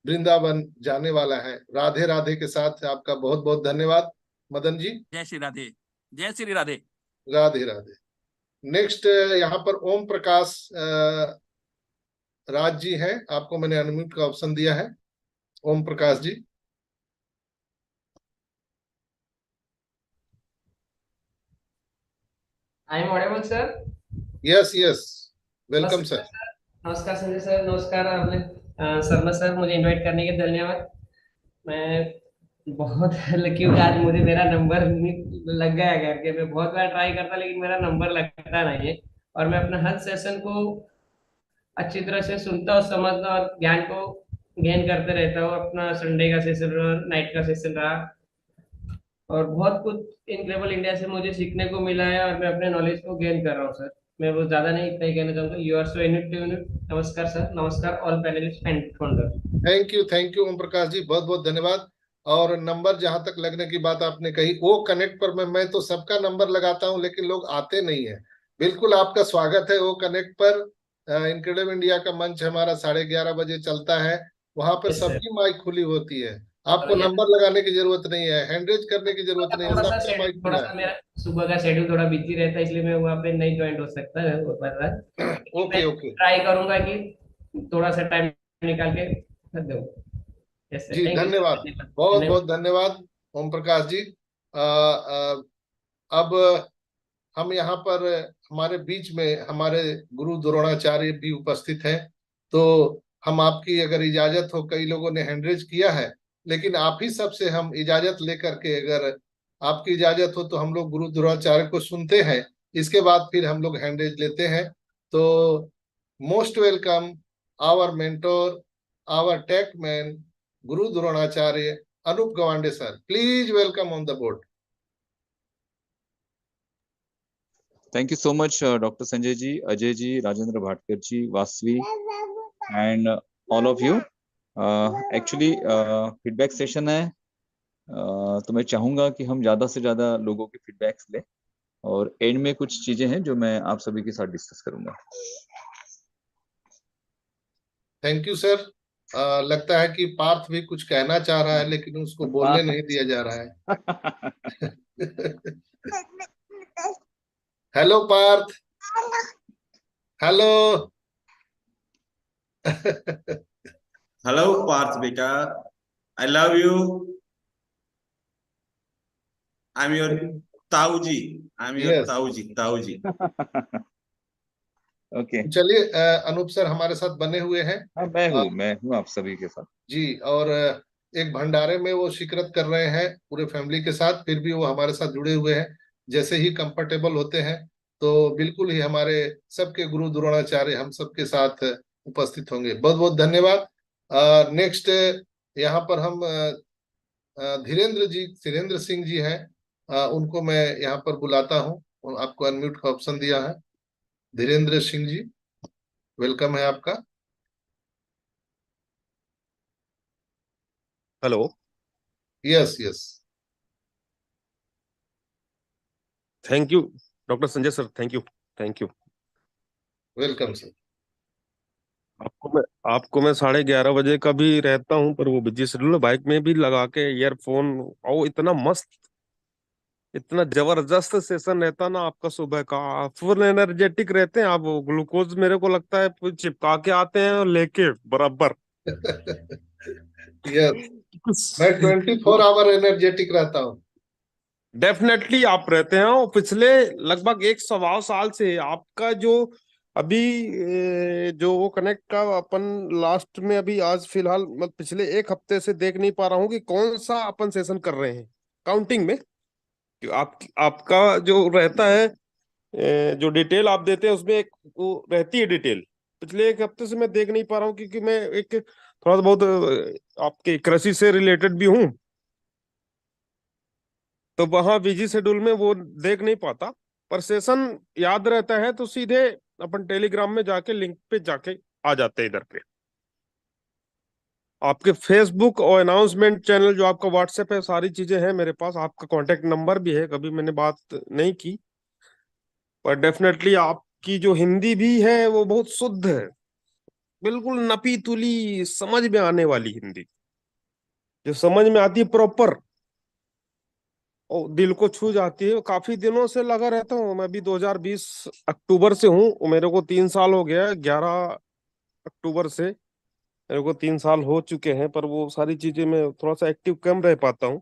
वृंदावन जाने वाला है। राधे राधे के साथ आपका बहुत बहुत धन्यवाद मदन जी। जय श्री राधे, जय श्री राधे। राधे राधे। नेक्स्ट यहाँ पर ओम प्रकाश राज जी हैं, आपको मैंने अनम्यूट का ऑप्शन दिया है। Om Prakash ji. I am audible sir. Yes yes, welcome नमस्कार सर। सर। नमस्कार संजय सर, नमस्कार आपने शर्मा सर, मुझे इनवाइट करने के लिए धन्यवाद। मैं बहुत लकी हूँ कि आज मुझे मेरा नंबर लग गया करके। मैं बहुत बार ट्राई करता लेकिन मेरा नंबर लगता नहीं है। और मैं अपना हर सेशन को अच्छी तरह से सुनता और समझता और ज्ञान को गेन करते रहता हूँ। अपना संडे का सेशन रहा, नाइट का सेशन रहा, और बहुत कुछ इनक्रेडिबल इंडिया से मुझे सीखने को मिला है और मैं अपने नॉलेज को गेन कर रहा हूँ सर। मैं वो ज्यादा नहीं, इतना ही कहना चाहूंगा। You are so unit. नमस्कार सर, नमस्कार all panelist and founder. Thank you Om Prakash ji, बहुत बहुत धन्यवाद। और नंबर जहां तक लगने की बात आपने कही, वो कनेक्ट पर मैं तो सबका नंबर लगाता हूं, लेकिन लोग आते नहीं है। बिल्कुल आपका स्वागत है वो कनेक्ट पर। इनक्रेडिबल इंडिया का मंच हमारा 11:30 बजे चलता है, वहां पर यस सर। सबकी माइक खुली होती है। आपको और ये नंबर लगाने की जरूरत नहीं है, हैंडरेज करने की जरूरत नहीं है, थोड़ा सा सबका माइक शेड्यूल, थोड़ा खुला सा मेरा सुबह का शेड्यूल थोड़ा बिजी रहता है, इसलिए मैं वहाँ पे नहीं ज्वाइन हो सकता है वो बात है। है। लेकिन मैं ओके ओके। ट्राई करूंगा कि थोड़ा सा टाइम निकाल के कर दूँ। Yes sir, ji thank you sir, धन्यवाद, धन्यवाद बहुत धन्यवाद। बहुत धन्यवाद ओम प्रकाश जी। अब हम यहाँ पर हमारे बीच में हमारे गुरु द्रोणाचार्य भी उपस्थित हैं। तो हम आपकी अगर इजाजत हो, कई लोगों ने हैंडरेज किया है, लेकिन आप ही सबसे हम इजाजत लेकर के, अगर आपकी इजाजत हो तो हम लोग गुरु द्रोणाचार्य को सुनते हैं, इसके बाद फिर हम लोग हैंडरेज लेते हैं। तो most welcome our mentor, our tech man, guru Dronacharya Anoop Gawande sir, please welcome on the board. Thank you so much, Dr. Sanjay ji, Ajay ji, Rajendra Bhatkar ji, Vasvi, and all of you. Actually, feedback session है, तो मैं चाहूंगा कि हम ज्यादा से ज्यादा लोगों के फीडबैक्स लें, और एंड में कुछ चीजें हैं जो मैं आप सभी के साथ डिस्कस करूंगा। Thank you sir. लगता है कि पार्थ भी कुछ कहना चाह रहा है, लेकिन उसको बोलने नहीं दिया जा रहा है। Hello Parth. Hello. Hello Parth बेटा, I love you. I am your ताऊजी, आई एम योर यस। ताऊजी। ओके, चलिए, अनूप सर हमारे साथ बने हुए हैं। हाँ मैं हूँ आप सभी के साथ। जी, और एक भंडारे में वो शिरकत कर रहे हैं पूरे फैमिली के साथ, फिर भी वो हमारे साथ जुड़े हुए हैं। जैसे ही कंफर्टेबल होते हैं तो बिल्कुल ही हमारे सबके गुरु द्रोणाचार्य हम सबके साथ उपस्थित होंगे। बहुत बहुत धन्यवाद। नेक्स्ट यहाँ पर हम धीरेन्द्र सिंह जी हैं, उनको मैं यहाँ पर बुलाता हूँ। आपको अनम्यूट का ऑप्शन दिया है। धीरेन्द्र सिंह जी, वेलकम है आपका। Hello. Yes yes. Thank you doctor Sanjay sir, thank you. Welcome sir. आपको मैं 11:30 बजे का भी रहता हूँ, पर वो बिजी शेड्यूल है, बाइक में भी लगा के ईयरफोन। और इतना मस्त, इतना जबरदस्त सेशन रहता ना आपका सुबह का। फुल एनर्जेटिक रहते हैं आप। ग्लूकोज मेरे को लगता है चिपका के आते हैं और लेके बराबर। यस, मैं 24 आवर एनर्जेटिक रहता हूँ। डेफिनेटली आप रहते हैं। और पिछले लगभग 1 सवा साल से आपका जो अभी जो वो कनेक्ट का अपन लास्ट में अभी आज फिलहाल मतलब पिछले 1 हफ्ते से देख नहीं पा रहा हूँ कि कौन सा अपन सेशन कर रहे हैं काउंटिंग में। आपका जो रहता है जो डिटेल आप देते हैं उसमें एक वो रहती है डिटेल। पिछले 1 हफ्ते से मैं देख नहीं पा रहा हूँ, क्योंकि मैं एक थोड़ा बहुत आपके कृषि से रिलेटेड भी हूँ, तो वहां बिजी शेड्यूल में वो देख नहीं पाता। पर सेशन याद रहता है तो सीधे अपन टेलीग्राम में जाके लिंक पे जाके आ जाते हैं इधर पे। आपके फेसबुक और अनाउंसमेंट चैनल जो आपका व्हाट्सएप है, सारी चीजें हैं मेरे पास। आपका कांटेक्ट नंबर भी है, कभी मैंने बात नहीं की, पर डेफिनेटली आपकी जो हिंदी भी है वो बहुत शुद्ध है, बिल्कुल नपी तुली समझ में आने वाली हिंदी, जो समझ में आती है प्रॉपर और दिल को छू जाती है। काफी दिनों से लगा रहता हूँ मैं, भी 2020 अक्टूबर से हूँ, मेरे को 3 साल हो गया। 11 अक्टूबर से मेरे को 3 साल हो चुके हैं, पर वो सारी चीजें मैं थोड़ा सा एक्टिव कम रह पाता हूँ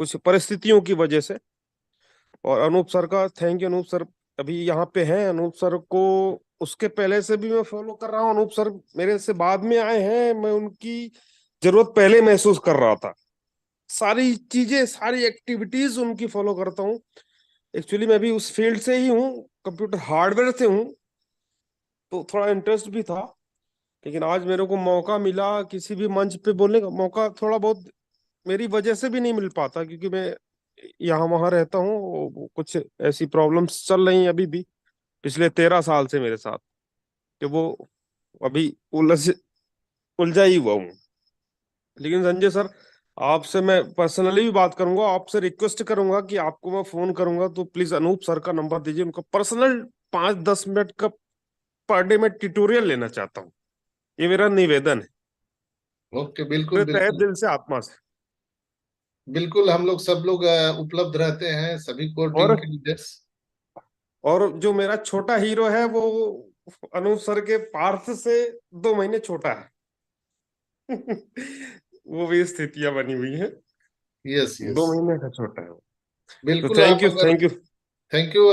कुछ परिस्थितियों की वजह से। और अनूप सर का थैंक यू। अनूप सर अभी यहाँ पे हैं। अनूप सर को उसके पहले से भी मैं फॉलो कर रहा हूँ। अनूप सर मेरे से बाद में आए हैं, मैं उनकी जरूरत पहले महसूस कर रहा था। सारी चीजें, सारी एक्टिविटीज उनकी फॉलो करता हूँ। एक्चुअली मैं भी उस फील्ड से ही हूँ, कंप्यूटर हार्डवेयर से हूँ, तो थोड़ा इंटरेस्ट भी था। लेकिन आज मेरे को मौका मिला किसी भी मंच पे बोलने का मौका, थोड़ा बहुत मेरी वजह से भी नहीं मिल पाता, क्योंकि मैं यहाँ वहां रहता हूँ, कुछ ऐसी प्रॉब्लम्स चल रही हैं अभी भी पिछले 13 साल से मेरे साथ, कि वो अभी उलझा ही हुआ हूँ। लेकिन संजय सर, आपसे मैं पर्सनली भी बात करूंगा, आपसे रिक्वेस्ट करूंगा कि आपको मैं फोन करूंगा तो प्लीज अनूप सर का नंबर दीजिए, उनका पर्सनल 5-10 मिनट का पर डे में ट्यूटोरियल लेना चाहता हूँ। ये मेरा निवेदन है, ओके, बिल्कुल पूरे तहे बिल्कुल दिल से, आत्मा से। बिल्कुल। हम लोग सब लोग उपलब्ध रहते हैं, सभी कोर टीम और के लीडर्स। और जो मेरा छोटा हीरो है वो अनूप सर के पार्थ से 2 महीने छोटा है। वो भी स्थितियां बनी हुई है, यस यस, 2 महीने का छोटा है वो। तो बिल्कुल। आप थैंक यू, अगर, thank you. Thank you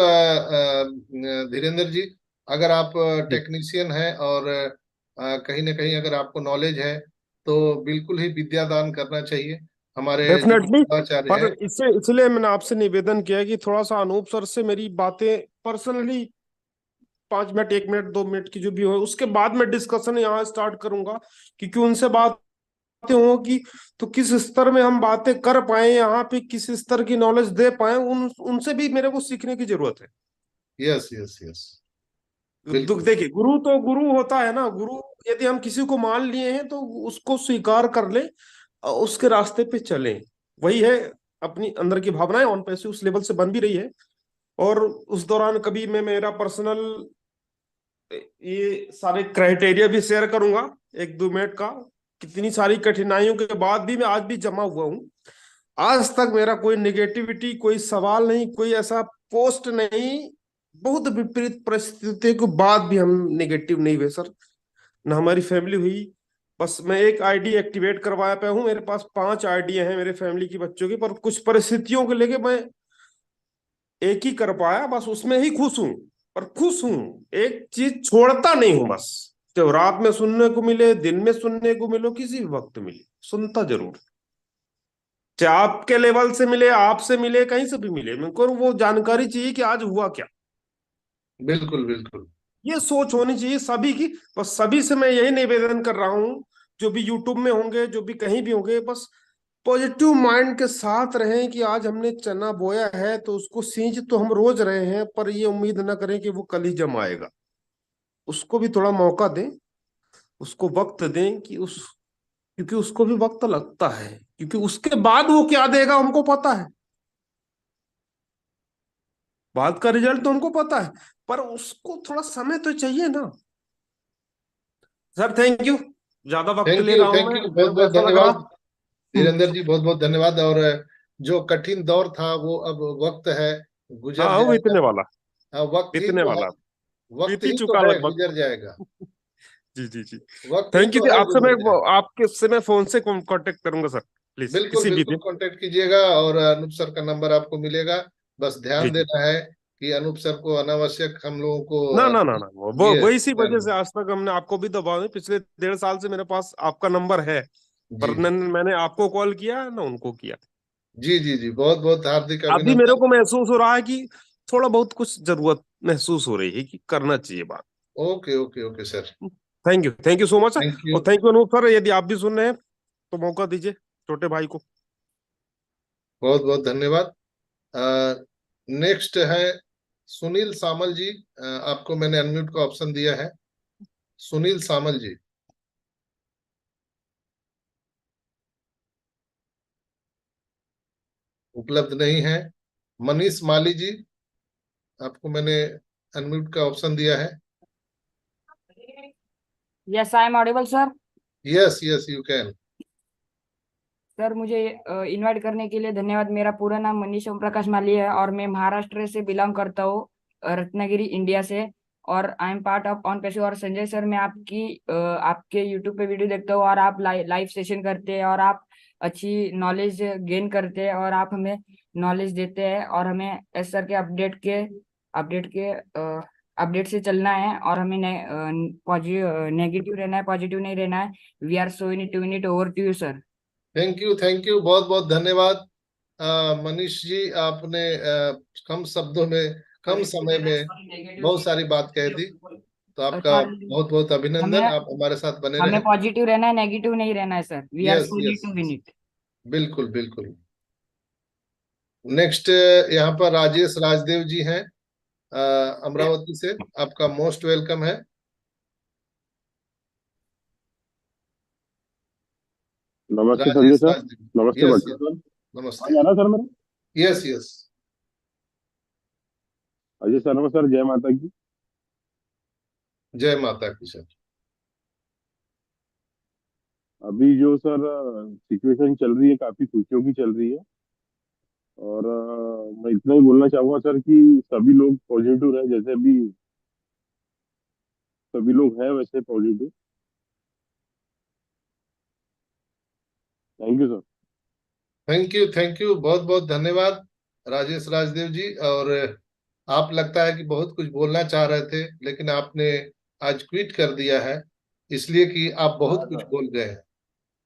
Dhirendra ji. अगर आप जी, टेक्नीशियन हैं और कहीं ना कहीं अगर आपको नॉलेज है, तो बिल्कुल ही विद्यादान करना चाहिए। हमारे जो डेफिनेटली। आचार्य पर हैं। इसलिए मैंने आपसे निवेदन किया है कि थोड़ा सा अनूप सर से मेरी बातें पर्सनली 5 मिनट, 1 मिनट, 2 मिनट की जो भी हो, उसके बाद में डिस्कशन यहाँ स्टार्ट करूंगा, क्योंकि उनसे बातें होगी तो किस स्तर में हम बातें कर पाए, यहाँ पे किस स्तर की नॉलेज दे पाए, उनसे भी मेरे को सीखने की जरूरत है। यस यस यस, दुख बिल्कुल देखिए, गुरु तो गुरु होता है ना, गुरु यदि हम किसी को मान लिए हैं तो उसको स्वीकार कर ले और उसके रास्ते पे चलें। वही है, अपनी अंदर की भावनाएं ऑन पैसे उस लेवल से बन भी रही है। और उस दौरान कभी मैं मेरा पर्सनल ये सारे क्राइटेरिया भी शेयर करूंगा 1-2 मिनट का। कितनी सारी कठिनाइयों के बाद भी मैं आज भी जमा हुआ हूँ। आज तक मेरा कोई नेगेटिविटी, कोई सवाल नहीं, कोई ऐसा पोस्ट नहीं। बहुत विपरीत परिस्थितियों के बाद भी हम नेगेटिव नहीं हुए सर, ना हमारी फैमिली हुई। बस मैं एक आईडी एक्टिवेट करवाया पाया हूँ, मेरे पास 5 आईडिया हैं मेरे फैमिली की बच्चों की, पर कुछ परिस्थितियों को लेके मैं एक ही कर पाया, बस उसमें ही खुश हूं। पर खुश हूं, एक चीज छोड़ता नहीं हूं बस। जब रात में सुनने को मिले, दिन में सुनने को मिले, किसी भी वक्त मिले, सुनता जरूर। चाहे आपके लेवल से मिले, आपसे मिले, कहीं से भी मिले, मेरे को वो जानकारी चाहिए कि आज हुआ क्या। बिल्कुल बिल्कुल। ये सोच होनी चाहिए सभी की। बस सभी से मैं यही निवेदन कर रहा हूँ, जो भी यूट्यूब में होंगे, जो भी कहीं भी होंगे, बस पॉजिटिव माइंड के साथ रहें कि आज हमने चना बोया है तो उसको सींच तो हम रोज रहे हैं, पर ये उम्मीद ना करें कि वो कल ही जम आएगा। उसको भी थोड़ा मौका दें, उसको वक्त दें कि क्योंकि उसको भी वक्त लगता है, क्योंकि उसके बाद वो क्या देगा हमको पता है, बाद का रिजल्ट तो हमको पता है, पर उसको थोड़ा समय तो चाहिए ना। सर थैंक यू, ज्यादा वक्त ले रहा हूं थैंक मैं, यू, बहुत मेरे को बहुत ऐसा लग धन्यवाद रहा। धीरेन्द्र जी, बहुत बहुत धन्यवाद। और जो कठिन दौर था वो अब वक्त है, गुजर हाँ, वो जाएगा। बीतने वाला, हाँ, वक्त ही बीतने तो है। वाला, वक्त बीत ही ही तो चुका है, लगभग। गुजर जाएगा। जी जी जी। वक्त ही थैंक यू। तो है, आपसे मैं गुजर जाएगा। आपके से मैं फोन से कांटेक्ट करूंगा सर, प्लीज बिल्कुल किसी भी बिल्कुल, दिन। कांटेक्ट कीजिएगा और अनूप सर का नंबर आपको मिलेगा। बस जी ध्यान जी। देना है कि अनूप सर को अनावश्यक हम लोगों को ना ना ना ना, वो ये इसी वजह से आज तक हमने आपको भी दबाव नहीं, पिछले 1.5 साल से मेरे पास आपका नंबर है, पर जी मैंने आपको कॉल किया ना उनको किया। जी जी जी, बहुत बहुत हार्दिक अभी मेरे अभिनंदन। को महसूस हो रहा है कि थोड़ा बहुत कुछ जरूरत महसूस हो रही है कि करना चाहिए बात। Okay okay okay sir. Thank you so much. Thank you. और थैंक यू अनूप सर, यदि आप भी सुन रहे हैं तो मौका दीजिए छोटे भाई को। बहुत बहुत धन्यवाद। नेक्स्ट है सुनील सामल जी। आपको मैंने अनम्यूट का ऑप्शन दिया है। सुनील सामल जी उपलब्ध नहीं है। मनीष माली जी, आपको मैंने अनम्यूट का ऑप्शन दिया है। Yes I am audible sir. Yes yes, you can. Sir मुझे इनवाइट करने के लिए धन्यवाद। मेरा पूरा नाम मनीष ओम प्रकाश माली है और मैं महाराष्ट्र से बिलोंग करता हूँ, रत्नागिरी इंडिया से। और I am part of on पैसे। और संजय सर, मैं आपके यूट्यूब पे वीडियो देखता हूँ और आप लाइव सेशन करते हैं और आप अच्छी नॉलेज गेन करते हैं और आप हमें नॉलेज देते हैं और हमें एस सर के अपडेट के अपडेट से चलना है और हमें नेगेटिव रहना है, पॉजिटिव नहीं रहना है। We are so in it over to you sir. Thank you, बहुत बहुत धन्यवाद। मनीष जी, आपने कम शब्दों में, कम समय में बहुत सारी बात कह दी, तो आपका सॉरी, बहुत बहुत हमें अभिनंदन। आप हमारे साथ बने हमें रहें। पॉजिटिव रहना है, नेगेटिव नहीं रहना है sir. We are yes so in yes to win yes, it. बिल्कुल बिल्कुल। नेक्स्ट यहाँ पर राजेश राजदेव जी हैं अमरावती से, आपका मोस्ट वेलकम है। नमस्ते संजय राजेश सर। राजदेव, नमस्ते यस भट्टी सर। नमस्ते, आज आ रहा सर मेरा? Yes yes. अजय सर नमस्कार, जय माता की। जय माता की सर। अभी जो सर सिचुएशन चल रही है काफी खुशियों की चल रही है, और मैं इतना ही बोलना चाहूंगा सर कि सभी लोग पॉजिटिव रहे, जैसे अभी सभी लोग हैं वैसे positive. Thank you sir. Thank you, बहुत बहुत धन्यवाद राजेश राजदेव जी। और आप लगता है कि बहुत कुछ बोलना चाह रहे थे, लेकिन आपने आज क्विट कर दिया है, इसलिए कि आप बहुत हाँ कुछ सर। बोल गए हैं।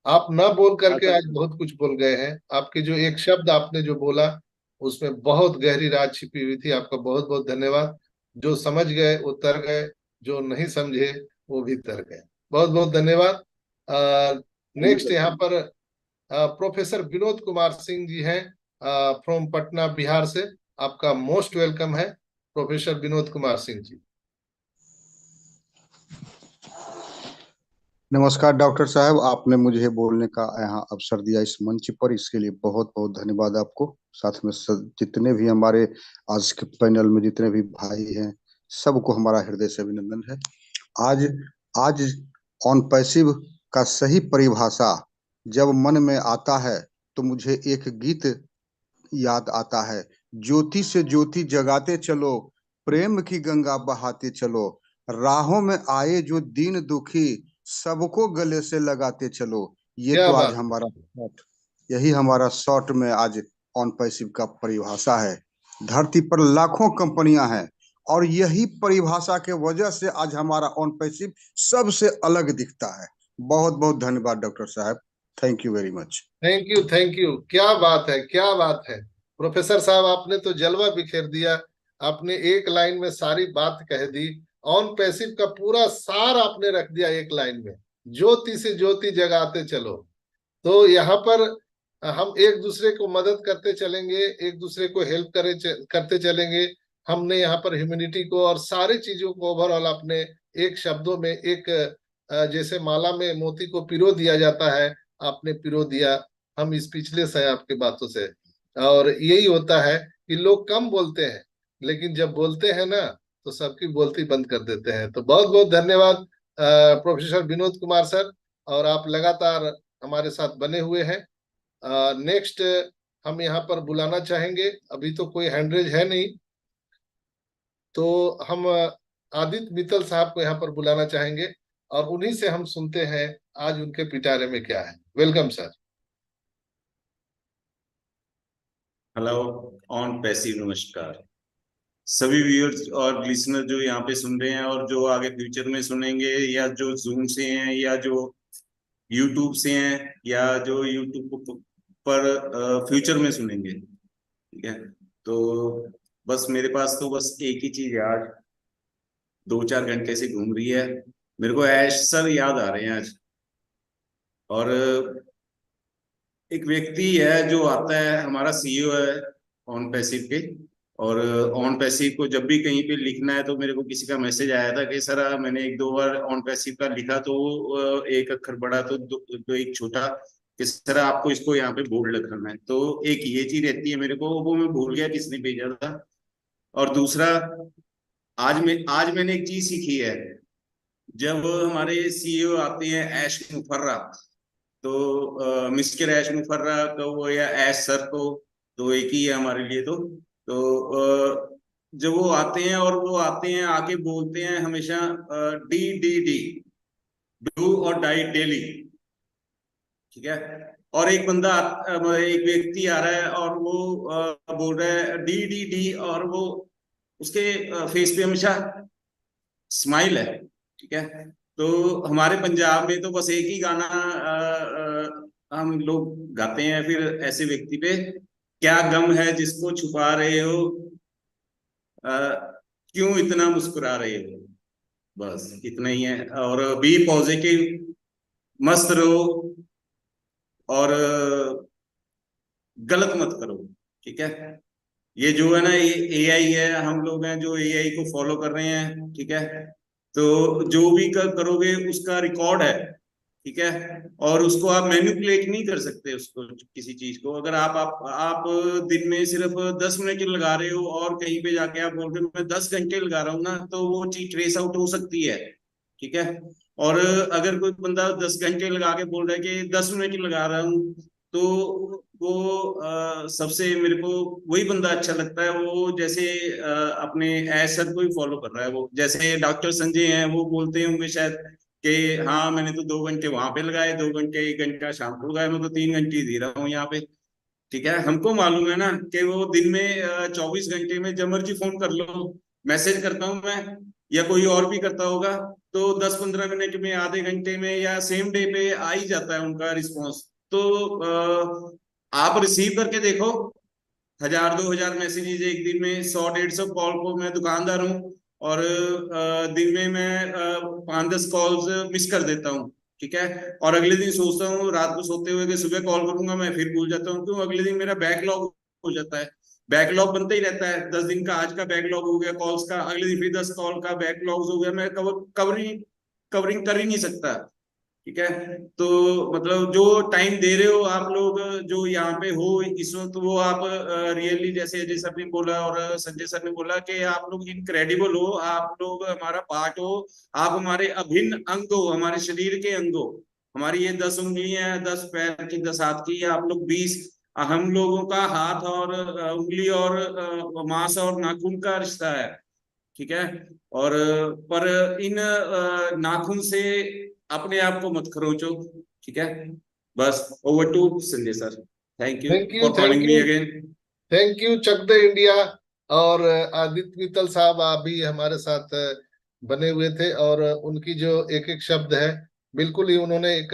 आप न बोल हाँ करके सर। आज बहुत कुछ बोल गए हैं। आपके जो एक शब्द आपने जो बोला, उसमें बहुत गहरी राज छिपी हुई थी। आपका बहुत बहुत धन्यवाद। जो समझ गए वो तर गए, जो नहीं समझे वो भी तर गए। बहुत बहुत धन्यवाद। Thank you next sir. यहाँ थैंक पर प्रोफेसर विनोद कुमार सिंह जी हैं फ्रॉम पटना बिहार से। आपका मोस्ट वेलकम है प्रोफेसर विनोद कुमार सिंह जी। नमस्कार डॉक्टर साहब, आपने मुझे बोलने का यहाँ अवसर दिया इस मंच पर, इसके लिए बहुत बहुत धन्यवाद आपको। साथ में जितने भी हमारे आज के पैनल में जितने भी भाई हैं, सबको हमारा हृदय से अभिनंदन है। आज आज ऑन पैसिव का सही परिभाषा जब मन में आता है तो मुझे एक गीत याद आता है। ज्योति से ज्योति जगाते चलो, प्रेम की गंगा बहाते चलो, राहों में आए जो दीन दुखी सबको गले से लगाते चलो। ये क्या तो आज बात हमारा शॉर्ट, यही हमारा शॉर्ट में आज ऑन पैसिव का परिभाषा है। धरती पर लाखों कंपनियां हैं और यही परिभाषा के वजह से आज हमारा ऑन पैसिव सबसे अलग दिखता है। बहुत बहुत धन्यवाद डॉक्टर साहब, thank you very much. Thank you, क्या बात है, क्या बात है। प्रोफेसर साहब, आपने तो जलवा बिखेर दिया। आपने एक लाइन में सारी बात कह दी। ऑन पैसिव का पूरा सार आपने रख दिया एक लाइन में। ज्योति से ज्योति जगाते चलो। तो यहाँ पर हम एक दूसरे को मदद करते चलेंगे, एक दूसरे को हेल्प करते चलेंगे। हमने यहाँ पर ह्यूमैनिटी को और सारी चीजों को ओवरऑल आपने एक शब्दों में, एक जैसे माला में मोती को पिरो दिया जाता है, आपने पिरो दिया। हम स्पीचलेस हैं आपके बातों से। और यही होता है कि लोग कम बोलते हैं, लेकिन जब बोलते हैं ना तो सबकी बोलती बंद कर देते हैं। तो बहुत बहुत धन्यवाद प्रोफेसर विनोद कुमार सर, और आप लगातार हमारे साथ बने हुए हैं। नेक्स्ट हम यहाँ पर बुलाना चाहेंगे, अभी तो कोई हैंड रेज है नहीं, तो हम आदित्य मित्तल साहब को यहाँ पर बुलाना चाहेंगे और उन्हीं से हम सुनते हैं आज उनके पिटारे में क्या है। Welcome sir. Hello on passive, नमस्कार सभी व्यूअर्स और लिसनर जो यहाँ पे सुन रहे हैं और जो आगे फ्यूचर में सुनेंगे, या जो जूम से हैं या जो यूट्यूब से हैं या जो यूट्यूब पर फ्यूचर में सुनेंगे। ठीक है, तो बस मेरे पास तो बस एक ही चीज है, आज 2-4 घंटे से घूम रही है। मेरे को ऐश सर याद आ रहे हैं आज। और एक व्यक्ति है जो आता है, हमारा सीईओ है ऑन पैसिव के। और ऑन पैसिव को जब भी कहीं पे लिखना है तो मेरे को किसी का मैसेज आया था कि सर मैंने 1-2 बार ऑन पैसिव का लिखा तो एक अक्षर बड़ा तो एक छोटा, कि सर आपको इसको यहाँ पे बोल्ड करना है। तो एक ये चीज रहती है मेरे को, वो मैं भूल गया किसने भेजा था। और दूसरा, आज मैंने एक चीज सीखी है। जब हमारे सीईओ आते हैं ऐश मुफर्रा, तो मिस्टर ऐश मुफर्रा को या ऐश सर को, तो एक ही है हमारे लिए। जब वो आते हैं और वो आते हैं आके बोलते हैं हमेशा डी डी डी, डू और डाई डेली। ठीक है, और एक बंदा एक व्यक्ति आ रहा है और वो बोल रहा है डी डी डी, और वो उसके फेस पे हमेशा स्माइल है। ठीक है, तो हमारे पंजाब में तो बस एक ही गाना हम लोग गाते हैं फिर ऐसे व्यक्ति पे, क्या गम है जिसको छुपा रहे हो, क्यों इतना मुस्कुरा रहे हो। बस इतना ही है। और बी पॉजिटिव, मस्त रहो और गलत मत करो। ठीक है। ये जो है ना, ये एआई है, हम लोग हैं जो एआई को फॉलो कर रहे हैं, ठीक है। तो जो भी करोगे उसका रिकॉर्ड है, ठीक है। और उसको आप मैनिपुलेट नहीं कर सकते, उसको किसी चीज को। अगर आप दिन में सिर्फ 10 मिनट लगा रहे हो और कहीं पे जाके आप बोल रहे हो मैं 10 घंटे लगा रहा हूँ ना, तो वो चीज ट्रेस आउट हो सकती है, ठीक है। और अगर कोई बंदा 10 घंटे लगा के बोल रहा है कि 10 मिनट लगा रहा हूँ, तो वो सबसे मेरे को वही बंदा अच्छा लगता है, वो जैसे अपने ऐसा कोई फॉलो कर रहा है। वो जैसे डॉक्टर संजय हैं, वो बोलते होंगे शायद कि हाँ मैंने तो 2 घंटे वहां पे लगाए, 2 घंटे 1 घंटा शाम को लगाए, मैं तो 3 घंटे दे रहा हूँ यहाँ पे, ठीक है। हमको मालूम है ना कि वो दिन में 24 घंटे में जब मर्जी फोन कर लो, मैसेज करता हूँ मैं या कोई और भी करता होगा, तो 10-15 मिनट में, आधे घंटे में या सेम डे पे आ ही जाता है उनका रिस्पॉन्स। तो आप रिसीव करके देखो, 1000-2000 मैसेजेस एक दिन में, 100-150 कॉल को, मैं दुकानदार हूँ और दिन में मैं 5-10 कॉल्स मिस कर देता हूँ, ठीक है। और अगले दिन सोचता हूँ रात को सोते हुए कि सुबह कॉल करूंगा, मैं फिर भूल जाता हूँ, क्यों? अगले दिन मेरा बैकलॉग हो जाता है। बैकलॉग बनता ही रहता है, 10 दिन का आज का बैकलॉग हो गया कॉल्स का, अगले दिन फिर 10 कॉल का बैकलॉग हो गया, मैं कवरिंग कर ही नहीं सकता, ठीक है। तो मतलब जो टाइम दे रहे हो आप लोग जो यहाँ पे हो इस वक्त, वो आप रियली, जैसे अजय सर ने बोला और संजय सर ने बोला कि आप लोग इनक्रेडिबल हो, आप लोग हमारा पार्ट हो, आप हमारे अभिन्न अंग हो, हमारे शरीर के अंग हो। हमारी ये 10 उंगलियां हैं, 10 पैर की, 10 हाथ की, आप लोग 20। हम लोगों का हाथ और उंगली और मांस और नाखून का रिश्ता है, ठीक है। और पर इन नाखून से अपने आप को मत खरोचो, ठीक है। बस over to Sanjay sir. Thank you thank you, for thank calling me you, again. Thank you Chak De India. और आदित्य मित्तल साहब आप भी हमारे साथ बने हुए थे, और उनकी जो एक एक शब्द है, बिल्कुल ही उन्होंने एक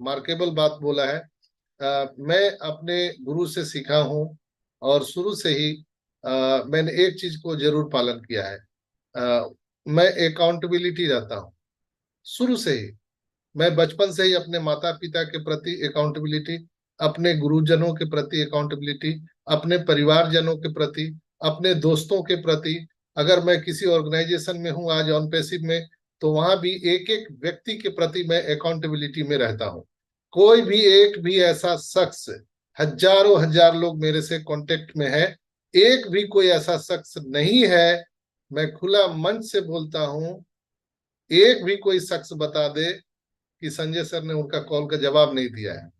मार्केबल बात बोला है। मैं अपने गुरु से सीखा हूँ, और शुरू से ही मैंने एक चीज को जरूर पालन किया है। मैं अकाउंटेबिलिटी रहता हूँ शुरू से ही। मैं बचपन से ही अपने माता पिता के प्रति अकाउंटेबिलिटी, अपने गुरुजनों के प्रति अकाउंटेबिलिटी, अपने परिवारजनों के प्रति, अपने दोस्तों के प्रति। अगर मैं किसी ऑर्गेनाइजेशन में हूँ आज ऑन पैसिव में, तो वहां भी एक एक व्यक्ति के प्रति मैं अकाउंटेबिलिटी में रहता हूँ। कोई भी एक भी ऐसा शख्स, हजारों हजार लोग मेरे से कांटेक्ट में है, एक भी कोई ऐसा शख्स नहीं है, मैं खुला मंच से बोलता हूँ, एक भी कोई शख्स बता दे कि संजय सर ने उनका कॉल का जवाब नहीं दिया है।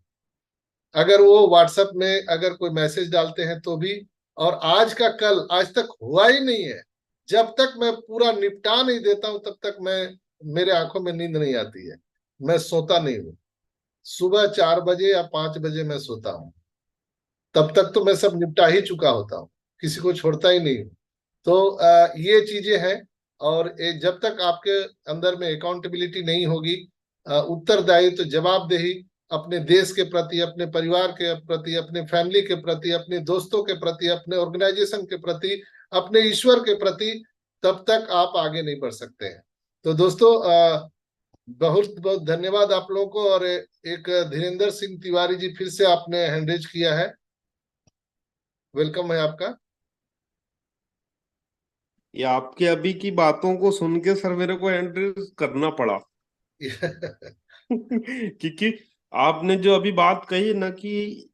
अगर वो व्हाट्सएप में अगर कोई मैसेज डालते हैं तो भी, और आज का कल आज तक हुआ ही नहीं है। जब तक मैं पूरा निपटा नहीं देता हूं तब तक मेरे आंखों में नींद नहीं आती है, मैं सोता नहीं हूँ। सुबह 4 बजे या 5 बजे मैं सोता हूँ, तब तक तो मैं सब निपटा ही चुका होता हूँ, किसी को छोड़ता ही नहीं हूँ। तो ये चीजें हैं। और जब तक आपके अंदर में अकाउंटेबिलिटी नहीं होगी, उत्तरदायित्व, जवाबदेही अपने देश के प्रति, अपने परिवार के प्रति, अपने फैमिली के प्रति, अपने दोस्तों के प्रति, अपने ऑर्गेनाइजेशन के प्रति, अपने ईश्वर के प्रति, तब तक आप आगे नहीं बढ़ सकते हैं। तो दोस्तों, बहुत बहुत धन्यवाद आप लोगों को। और एक धीरेन्द्र सिंह तिवारी जी, फिर से आपने हैंड रेज किया है, वेलकम है आपका। ये आपके अभी की बातों को सुन के सर मेरे को एंट्री करना पड़ा क्योंकि आपने जो अभी बात कही ना, कि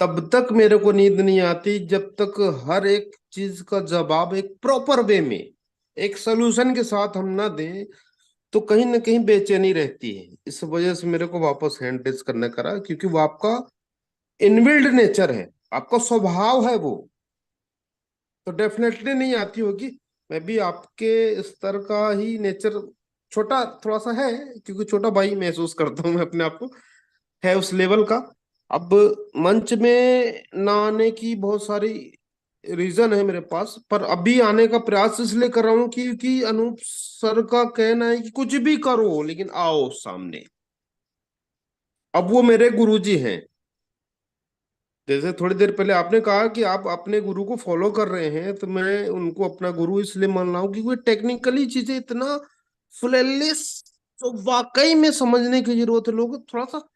तब तक मेरे को नींद नहीं आती जब तक हर एक चीज का जवाब एक प्रॉपर वे में, एक सोल्यूशन के साथ हम ना दें, तो कहीं ना कहीं बेचैनी रहती है। इस वजह से मेरे को वापस हैंड रेज करने करा, क्योंकि वो आपका इनबिल्ड नेचर है, आपका स्वभाव है वो, तो डेफिनेटली नहीं आती होगी। मैं भी आपके स्तर का ही नेचर, छोटा थोड़ा सा है, क्योंकि छोटा भाई महसूस करता हूँ मैं अपने आप को, है उस लेवल का। अब मंच में ना आने की बहुत सारी रीजन है मेरे पास, पर अभी आने का प्रयास इसलिए कर रहा हूँ क्योंकि अनूप सर का कहना है कि कुछ भी करो लेकिन आओ सामने। अब वो मेरे गुरुजी हैं। जैसे थोड़ी देर पहले आपने कहा कि आप अपने गुरु को फॉलो कर रहे हैं, तो मैं उनको अपना गुरु इसलिए मान रहा हूँ कि वो टेक्निकली चीजें इतना फ्लॉलेस, तो वाकई में समझने की जरूरत है। लोग थोड़ा सा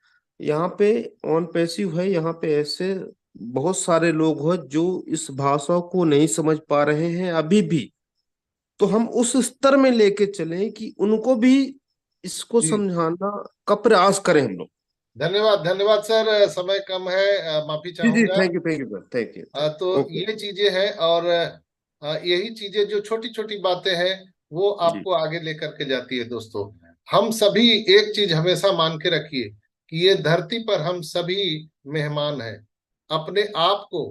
यहाँ पे ऑन पैसिव है, यहाँ पे ऐसे बहुत सारे लोग हो जो इस भाषा को नहीं समझ पा रहे हैं अभी भी, तो हम उस स्तर में लेके चलें कि उनको भी इसको जी समझाना का प्रयास करें हम लोग। धन्यवाद धन्यवाद सर, समय कम है, माफी जी जी, चाहूंगा। Thank you sir, thank you तो ओके। ये चीजें हैं, और यही चीजें जो छोटी छोटी बातें हैं वो जी आपको आगे लेकर के जाती है। दोस्तों, हम सभी एक चीज हमेशा मान के रखिए कि ये धरती पर हम सभी मेहमान हैं। अपने आप को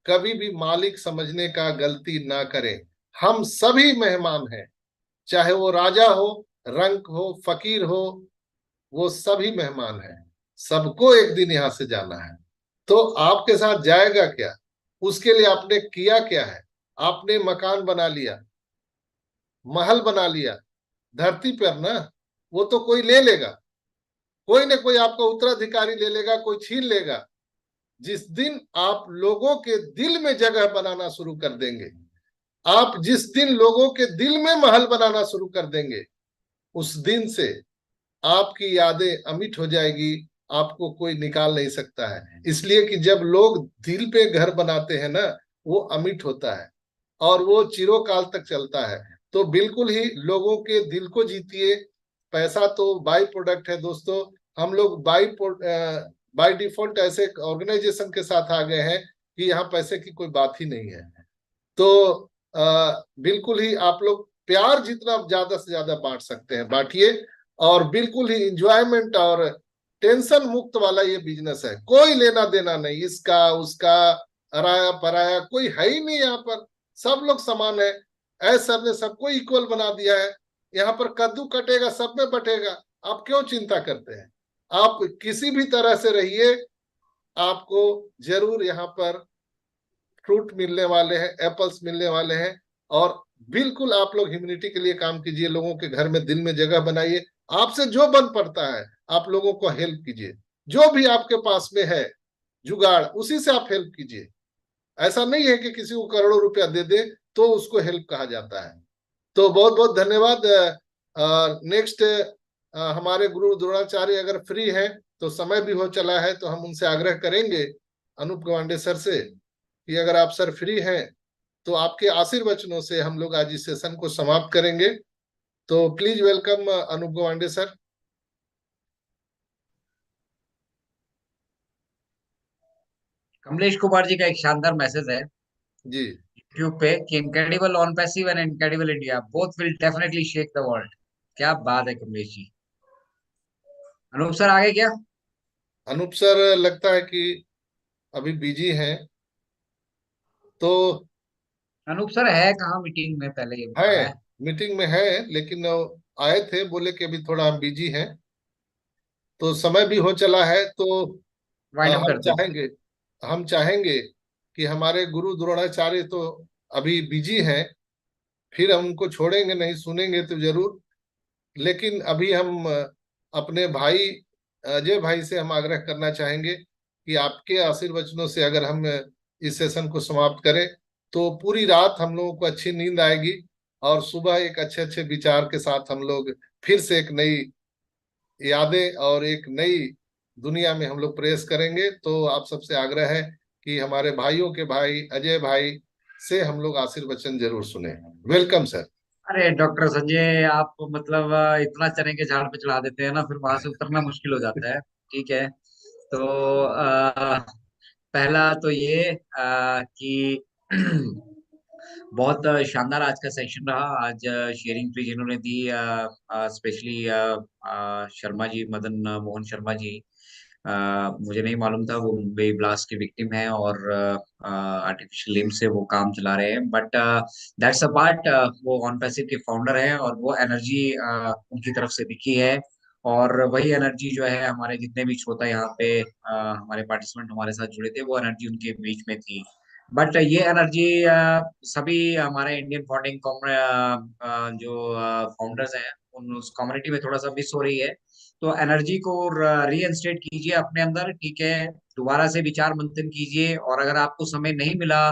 कभी भी मालिक समझने का गलती ना करें। हम सभी मेहमान हैं, चाहे वो राजा हो, रंक हो, फकीर हो, वो सभी मेहमान हैं। सबको एक दिन यहाँ से जाना है। तो आपके साथ जाएगा क्या? उसके लिए आपने किया क्या है? आपने मकान बना लिया, महल बना लिया धरती पर ना, वो तो कोई ले लेगा, कोई ना कोई आपका उत्तराधिकारी ले लेगा, कोई छीन लेगा। जिस दिन आप लोगों के दिल में जगह बनाना शुरू कर देंगे, आप जिस दिन लोगों के दिल में महल बनाना शुरू कर देंगे, उस दिन से आपकी यादें अमिट हो जाएगी। आपको कोई निकाल नहीं सकता है, इसलिए कि जब लोग दिल पे घर बनाते हैं ना, वो अमिट होता है और वो चिरोकाल तक चलता है। तो बिल्कुल ही लोगों के दिल को जीतिए। पैसा तो बाई प्रोडक्ट है दोस्तों। हम लोग बाई डिफॉल्ट ऐसे ऑर्गेनाइजेशन के साथ आ गए हैं कि यहाँ पैसे की कोई बात ही नहीं है। तो बिल्कुल ही आप लोग प्यार जितना ज्यादा से ज्यादा बांट सकते हैं बांटिए, और बिल्कुल ही इंजॉयमेंट और टेंशन मुक्त वाला ये बिजनेस है। कोई लेना देना नहीं, इसका उसका, अराया पराया कोई है ही नहीं यहाँ पर। सब लोग समान है। ऐस सर ने सबको इक्वल बना दिया है। यहाँ पर कद्दू कटेगा सब में बटेगा। आप क्यों चिंता करते हैं? आप किसी भी तरह से रहिए, आपको जरूर यहाँ पर फ्रूट मिलने वाले हैं, एप्पल्स मिलने वाले हैं। और बिल्कुल आप लोग ह्यूमैनिटी के लिए काम कीजिए, लोगों के घर में दिल में जगह बनाइए। आपसे जो बन पड़ता है आप लोगों को हेल्प कीजिए। जो भी आपके पास में है जुगाड़, उसी से आप हेल्प कीजिए। ऐसा नहीं है कि किसी को करोड़ों रुपया दे दे तो उसको हेल्प कहा जाता है। तो बहुत बहुत धन्यवाद। नेक्स्ट हमारे गुरु द्रोणाचार्य अगर फ्री है, तो समय भी हो चला है, तो हम उनसे आग्रह करेंगे अनूप गवांडे सर से कि अगर आप सर फ्री हैं तो आपके आशीर्वचनों से हम लोग आज इस सेशन को समाप्त करेंगे। तो please welcome Anoop Gawande sir. Kamlesh Kumar ji का एक शानदार मैसेज है जी यूट्यूब पे कि incredible on passive and incredible India both will definitely shake the world. क्या बात है कमलेश जी। अनूप सर आगे क्या? अनूप सर लगता है कि अभी बिजी हैं। तो अनूप सर है कहाँ मीटिंग में, पहले ये है, बताएं। मीटिंग में है, लेकिन आए थे, बोले कि अभी थोड़ा हम बिजी हैं। तो समय भी हो चला है, तो वाइंड अप हम करते हैं। चाहेंगे, हम चाहेंगे कि हमारे गुरु द्रोणाचार्य तो अभी बिजी हैं, फिर हम उनको छोड़ेंगे नहीं, सुनेंगे तो जरूर। लेकिन अभी हम अपने भाई अजय भाई से हम आग्रह करना चाहेंगे कि आपके आशीर्वचनों से अगर हम इस सेशन को समाप्त करें, तो पूरी रात हम लोगों को अच्छी नींद आएगी, और सुबह एक अच्छे अच्छे विचार के साथ हम लोग फिर से एक नई यादें और एक नई दुनिया में हम लोग प्रवेश करेंगे। तो आप सबसे आग्रह है कि हमारे भाइयों के भाई अजय भाई से हम लोग आशीर्वचन जरूर सुने। Welcome sir. अरे डॉक्टर संजय, आप मतलब इतना चने के झाड़ पे चढ़ा देते हैं ना, फिर वहां से उतरना मुश्किल हो जाता है। ठीक है। तो पहला तो ये कि बहुत शानदार आज का सेशन रहा। आज शेयरिंग फ्री जिन्होंने दी, स्पेशली शर्मा जी, मदन मोहन शर्मा जी। मुझे नहीं मालूम था वो मुंबई ब्लास्ट के विक्टिम हैं और आर्टिफिशियल लिम्ब से वो काम चला रहे हैं, बट दैट्स अ पार्ट। वो ऑन पैसिव के फाउंडर हैं और वो एनर्जी उनकी तरफ से दिखी है। और वही एनर्जी जो है हमारे जितने भी श्रोता यहाँ पे हमारे पार्टिसिपेंट हमारे साथ जुड़े थे, वो एनर्जी उनके बीच में थी। बट ये एनर्जी सभी हमारे इंडियन फॉन्डिंग जो फाउंडर्स हैं उन उस कम्युनिटी में थोड़ा सा मिस हो रही है। तो एनर्जी को रीइंस्टेट कीजिए अपने अंदर। ठीक है, दोबारा से विचार मंथन कीजिए। और अगर आपको समय नहीं मिला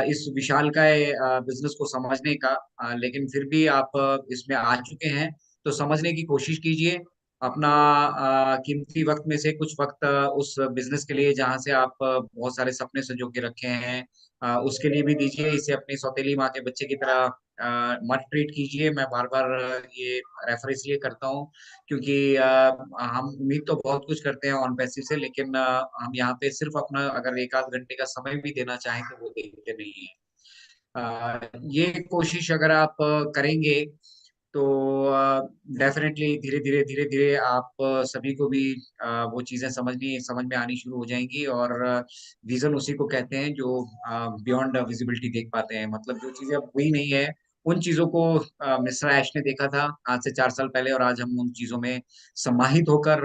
इस विशाल का बिजनेस को समझने का, लेकिन फिर भी आप इसमें आ चुके हैं, तो समझने की कोशिश कीजिए। अपना कीमती वक्त में से कुछ वक्त उस बिजनेस के लिए जहां से आप बहुत सारे सपने संजो के रखे हैं उसके लिए भी दीजिए। इसे अपनी सौतेली माँ के बच्चे की तरह मत ट्रीट कीजिए। मैं बार बार ये रेफर इसलिए करता हूँ क्योंकि हम उम्मीद तो बहुत कुछ करते हैं ऑन पैसिव से, लेकिन हम यहाँ पे सिर्फ अपना अगर एक आध घंटे का समय भी देना चाहें तो वो देते नहीं है। ये कोशिश अगर आप करेंगे तो डेफिनेटली धीरे धीरे आप सभी को भी वो चीजें समझ में आनी शुरू हो जाएंगी। और विजन उसी को कहते हैं जो बियॉन्ड विजिबिलिटी देख पाते हैं। मतलब जो चीजें अब हुई नहीं है उन चीजों को मिस्टर ऐश ने देखा था आज से 4 साल पहले, और आज हम उन चीजों में समाहित होकर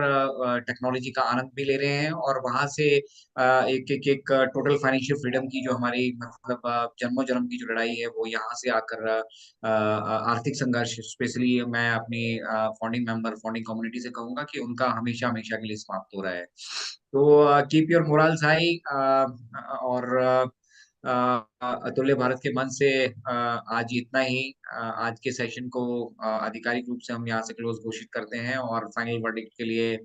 टेक्नोलॉजी का आनंद भी ले रहे हैं। और वहां से एक टोटल फाइनेंशियल फ्रीडम की जो हमारी मतलब जन्मों जन्म की जो लड़ाई है वो यहाँ से आकर आर्थिक संघर्ष, स्पेशली मैं अपनी फाउंडिंग कम्युनिटी से कहूंगा कि उनका हमेशा हमेशा के लिए समाप्त हो रहा है। तो कीप योर मोरल्स हाई। और अतुल्य भारत के मन से आज इतना ही। आज के सेशन को आधिकारिक रूप से हम यहाँ से क्लोज घोषित करते हैं और फाइनल वर्डिक्ट के लिए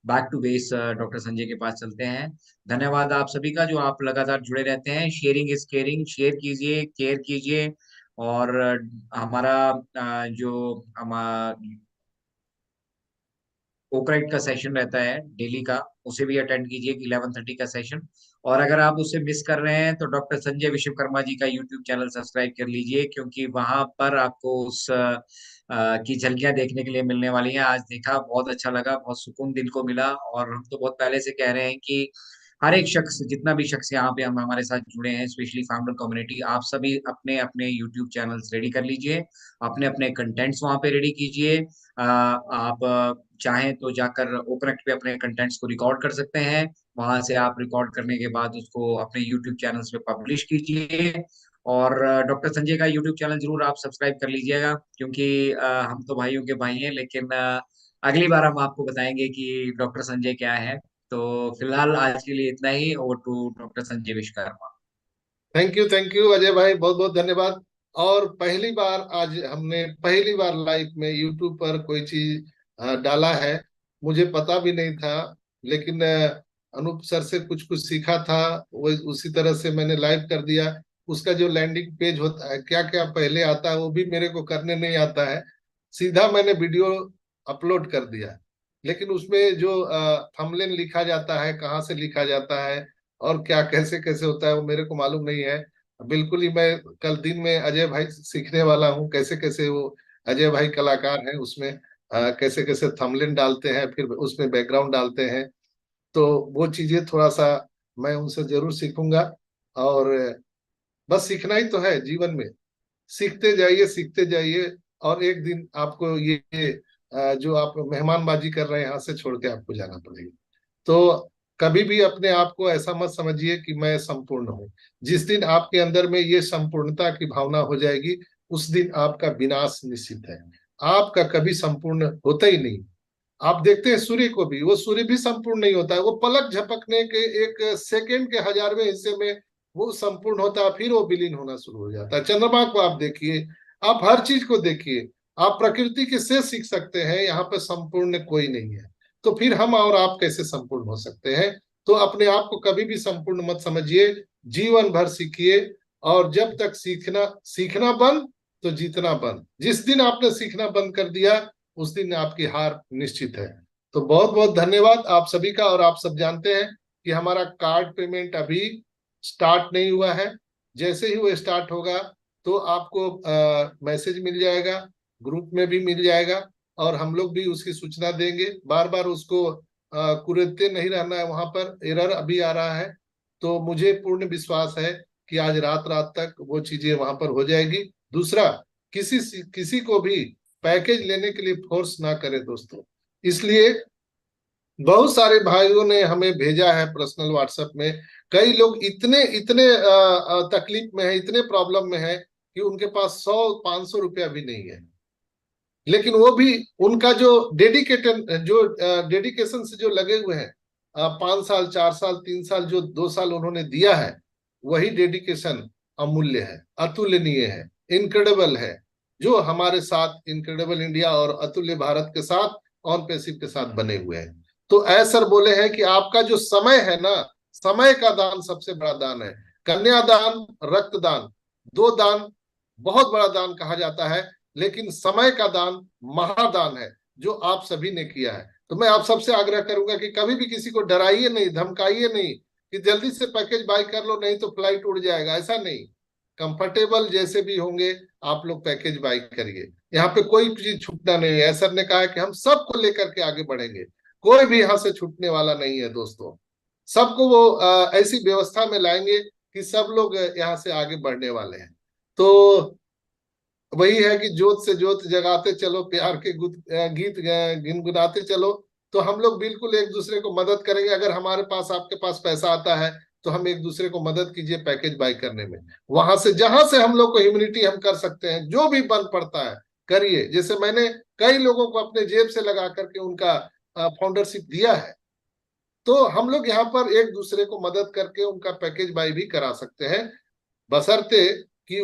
back to base doctor Sanjay के पास चलते हैं। धन्यवाद आप सभी का जो आप लगातार जुड़े रहते हैं। शेयरिंग इज केयरिंग, शेयर कीजिए, केयर कीजिए। और हमारा जो हमारा पोकराइट का सेशन रहता है डेली का, उसे भी अटेंड कीजिए 11:30 का सेशन। और अगर आप उसे मिस कर रहे हैं तो डॉक्टर संजय विश्वकर्मा जी का यूट्यूब चैनल सब्सक्राइब कर लीजिए, क्योंकि वहां पर आपको उस की झलकियां देखने के लिए मिलने वाली हैं। आज देखा, बहुत अच्छा लगा, बहुत सुकून दिल को मिला। और हम तो बहुत पहले से कह रहे हैं कि हर एक शख्स, जितना भी शख्स यहाँ पे हम हमारे साथ जुड़े हैं, स्पेशली फाउंडर कम्युनिटी, आप सभी अपने अपने यूट्यूब चैनल्स रेडी कर लीजिए, अपने अपने कंटेंट्स वहां पे रेडी कीजिए। आप चाहें तो जाकर ओकरेक्ट पे अपने कंटेंट्स को रिकॉर्ड कर सकते हैं। वहां से आप रिकॉर्ड करने के बाद उसको अपने यूट्यूब चैनल्स पे पब्लिश कीजिए। और डॉक्टर संजय का यूट्यूब चैनल जरूर आप सब्सक्राइब कर लीजिएगा, क्योंकि हम तो भाइयों के भाई हैं, लेकिन अगली बार हम आपको बताएंगे कि डॉक्टर संजय क्या है। तो फिलहाल आज के लिए इतना ही। Over to doctor Sanjay Vishwakarma. Thank you Ajay भाई, बहुत बहुत धन्यवाद। और पहली बार आज हमने पहली बार लाइव में यूट्यूब पर कोई चीज डाला है, मुझे पता भी नहीं था। लेकिन अनूप सर से कुछ कुछ सीखा था, वो उसी तरह से मैंने लाइव कर दिया। उसका जो लैंडिंग पेज होता है, क्या क्या पहले आता है वो भी मेरे को करने नहीं आता है, सीधा मैंने वीडियो अपलोड कर दिया। लेकिन उसमें जो थंबनेल लिखा जाता है, कहाँ से लिखा जाता है और क्या कैसे कैसे होता है वो मेरे को मालूम नहीं है। बिल्कुल ही मैं कल दिन में अजय भाई से सीखने वाला हूँ, कैसे कैसे वो अजय भाई कलाकार हैं उसमें, कैसे कैसे थंबनेल डालते हैं, फिर उसमें बैकग्राउंड डालते हैं। तो वो चीजें थोड़ा सा मैं उनसे जरूर सीखूंगा। और बस सीखना ही तो है जीवन में, सीखते जाइए सीखते जाइए। और एक दिन आपको ये जो आप मेहमानबाजी कर रहे हैं यहाँ से छोड़ के आपको जाना पड़ेगा। तो कभी भी अपने आप को ऐसा मत समझिए कि मैं संपूर्ण हूँ। जिस दिन आपके अंदर में ये संपूर्णता की भावना हो जाएगी, उस दिन आपका विनाश निश्चित है। आपका कभी संपूर्ण होता ही नहीं। आप देखते हैं सूर्य को भी, वो सूर्य भी संपूर्ण नहीं होता है। वो पलक झपकने के एक सेकंड के 1000वें हिस्से में वो संपूर्ण होता है, फिर वो विलीन होना शुरू हो जाता है। चंद्रमा को आप देखिए, आप हर चीज को देखिए, आप प्रकृति के से सीख सकते हैं। यहाँ पे संपूर्ण कोई नहीं है, तो फिर हम और आप कैसे संपूर्ण हो सकते हैं? तो अपने आप को कभी भी संपूर्ण मत समझिए, जीवन भर सीखिए। और जब तक सीखना बंद तो जीतना बंद। जिस दिन आपने सीखना बंद कर दिया, उस दिन आपकी हार निश्चित है। तो बहुत बहुत धन्यवाद आप सभी का। और आप सब जानते हैं कि हमारा कार्ड पेमेंट अभी स्टार्ट नहीं हुआ है। जैसे ही वो स्टार्ट होगा तो आपको मैसेज मिल जाएगा, ग्रुप में भी मिल जाएगा, और हम लोग भी उसकी सूचना देंगे। बार बार उसको कुरेदते नहीं रहना है, वहां पर एरर अभी आ रहा है। तो मुझे पूर्ण विश्वास है कि आज रात रात तक वो चीजें वहां पर हो जाएगी। दूसरा, किसी को भी पैकेज लेने के लिए फोर्स ना करे दोस्तों। इसलिए बहुत सारे भाइयों ने हमें भेजा है पर्सनल व्हाट्सएप में, कई लोग इतने इतने तकलीफ में है, इतने प्रॉब्लम में है कि उनके पास 100-500 रुपया भी नहीं है। लेकिन वो भी उनका जो डेडिकेशन से जो लगे हुए हैं, 5 साल 4 साल 3 साल जो 2 साल उन्होंने दिया है, वही डेडिकेशन अमूल्य है, अतुलनीय है, इनक्रेडिबल है। जो हमारे साथ इनक्रेडिबल इंडिया और अतुल्य भारत के साथ ऑन पैसिव के साथ बने हुए हैं। तो सर बोले हैं कि आपका जो समय है ना, समय का दान सबसे बड़ा दान है। कन्यादान, रक्तदान, 2 दान बहुत बड़ा दान कहा जाता है, लेकिन समय का दान महादान है जो आप सभी ने किया है। तो मैं आप सबसे आग्रह करूंगा कि कभी भी किसी को डराइए नहीं, धमकाइए नहीं कि जल्दी से पैकेज बाय कर लो नहीं तो फ्लाइट उड़ जाएगा। ऐसा नहीं, कंफर्टेबल जैसे भी होंगे आप लोग पैकेज बाय करिए। यहाँ पे कोई चीज छूटना नहीं है। सर ने कहा है कि हम सबको लेकर के आगे बढ़ेंगे, कोई भी यहाँ से छूटने वाला नहीं है दोस्तों। सबको वो ऐसी व्यवस्था में लाएंगे कि सब लोग यहाँ से आगे बढ़ने वाले हैं। तो वही है कि जोत से जोत जगाते चलो, प्यार के गीत गुनगुनाते चलो। तो हम लोग बिल्कुल एक दूसरे को मदद करेंगे। अगर हमारे पास, आपके पास पैसा आता है तो हम एक दूसरे को मदद कीजिए पैकेज बाय करने में। वहां से जहां से हम लोग को ह्यूमैनिटी हम कर सकते हैं, जो भी बन पड़ता है करिए। जैसे मैंने कई लोगों को अपने जेब से लगा करके उनका फाउंडरशिप दिया है। तो हम लोग यहाँ पर एक दूसरे को मदद करके उनका पैकेज बाय भी करा सकते हैं, बशर्ते कि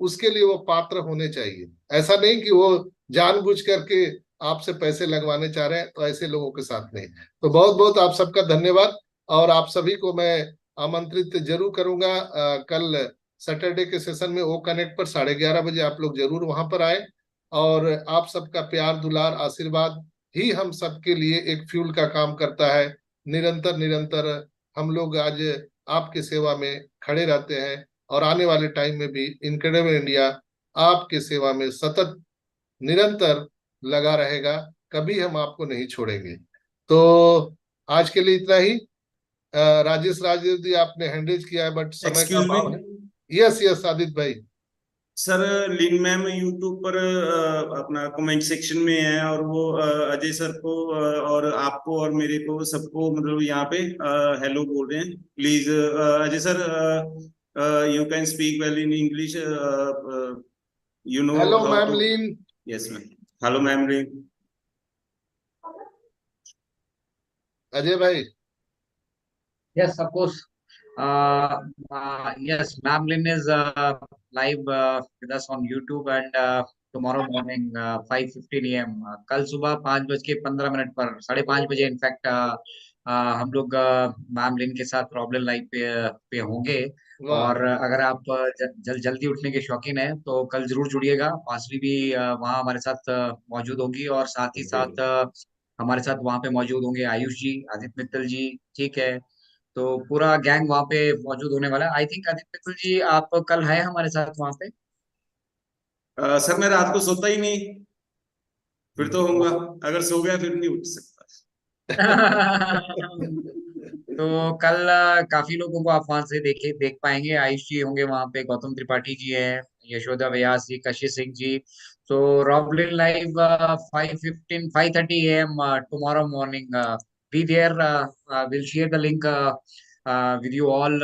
उसके लिए वो पात्र होने चाहिए। ऐसा नहीं कि वो जानबूझ करके आपसे पैसे लगवाने चाह रहे हैं, तो ऐसे लोगों के साथ नहीं। तो बहुत बहुत आप सबका धन्यवाद, और आप सभी को मैं आमंत्रित जरूर करूंगा कल सैटरडे के सेशन में ओ कनेक्ट पर 11:30 बजे आप लोग जरूर वहां पर आए। और आप सबका प्यार, दुलार, आशीर्वाद ही हम सबके लिए एक फ्यूल का काम करता है। निरंतर निरंतर हम लोग आज आपके सेवा में खड़े रहते हैं, और आने वाले टाइम में भी इनक्रेडिबल इंडिया आपके सेवा में सतत निरंतर लगा रहेगा। कभी हम आपको नहीं छोड़ेंगे। तो आज के लिए इतना ही। राजेश राजदेव जी आपने हैंडरेज किया है, बट समय का अभाव है। यस यस आदित्य भाई। सर लीन मैम यूट्यूब पर अपना कमेंट सेक्शन में है, और वो अजय सर को और आपको और मेरे को सबको मतलब यहाँ पे हेलो बोल रहे हैं। Please Ajay sir, you can speak well in English. You know. Hello, how ma'am to... Lin. Yes, ma'am. Hello, ma'am Lin. Ajay भाई। Yes, of course. Yes, Ma'am Lin is live with us on YouTube, and tomorrow morning 5:15 AM. कल सुबह 5:15 पर 5:30 बजे in fact हम लोग ma'am लिन के साथ problem live पे होंगे। और अगर आप जल्दी उठने के शौकीन हैं तो कल जरूर जुड़िएगा। वासवी भी वहाँ हमारे साथ मौजूद होंगी, और साथ ही साथ हमारे साथ वहाँ पे मौजूद होंगे आयुष जी, आदित्य मित्तल जी। ठीक है, तो पूरा गैंग वहाँ पे मौजूद होने वाला है। आई थिंक आदित्य मित्तल जी आप कल है हमारे साथ वहाँ पे? सर मैं रात को सोता ही नहीं, फिर तो होऊंगा। अगर सो गया फिर नहीं उठ सकता। तो कल काफी लोगों को आप वहां से देख पाएंगे। आयुष जी होंगे वहां पे, गौतम त्रिपाठी जी हैं, यशोदा व्यास जी, कशिश सिंह जी। तो रॉबलिन live 5:30 AM tomorrow morning. Be there. We'll share the link with you all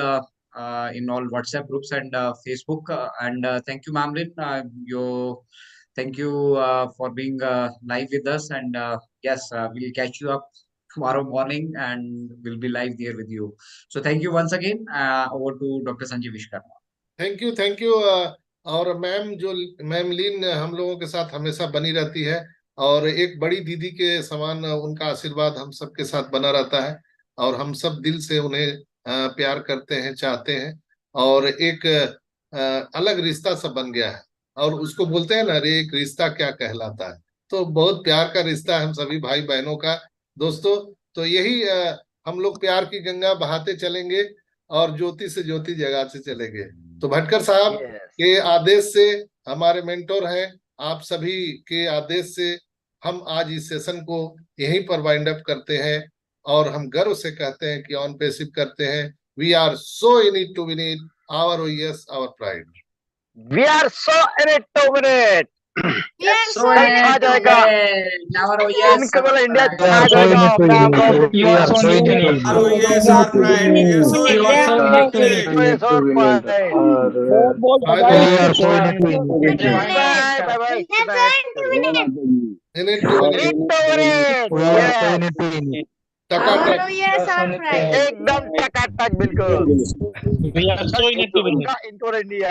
in all WhatsApp groups and Facebook. And thank you, Ma'am Lin. Thank you for being live with us. And yes, we'll catch you up tomorrow morning and we'll be live there with you. So thank you once again. Over to Dr. Sanjay Vishkarma. Thank you. और ma'am लीन हम लोगों के साथ हमेशा बनी रहती है, और एक बड़ी दीदी के समान उनका आशीर्वाद हम सबके साथ बना रहता है, और हम सब दिल से उन्हें प्यार करते हैं, चाहते हैं। और एक अलग रिश्ता सब बन गया है, और उसको बोलते हैं ना, अरे एक रिश्ता क्या कहलाता है। तो बहुत प्यार का रिश्ता है हम सभी भाई बहनों का दोस्तों। तो यही हम लोग प्यार की गंगा बहाते चलेंगे, और ज्योति से ज्योति जगाते चलेंगे। तो भटकर साहब के आदेश से, हमारे मेंटोर हैं, आप सभी के आदेश से हम आज इस सेशन को यहीं पर वाइंड अप करते हैं, और हम गर्व से कहते हैं कि ऑन पैसिव करते हैं। We are so in it to win it, our OS our pride. We are so in it to win it. छा जाएगा इनक्रेडिबल इंडिया, छा जाएगा। एकदम टकाटक, बिल्कुल इंडिया।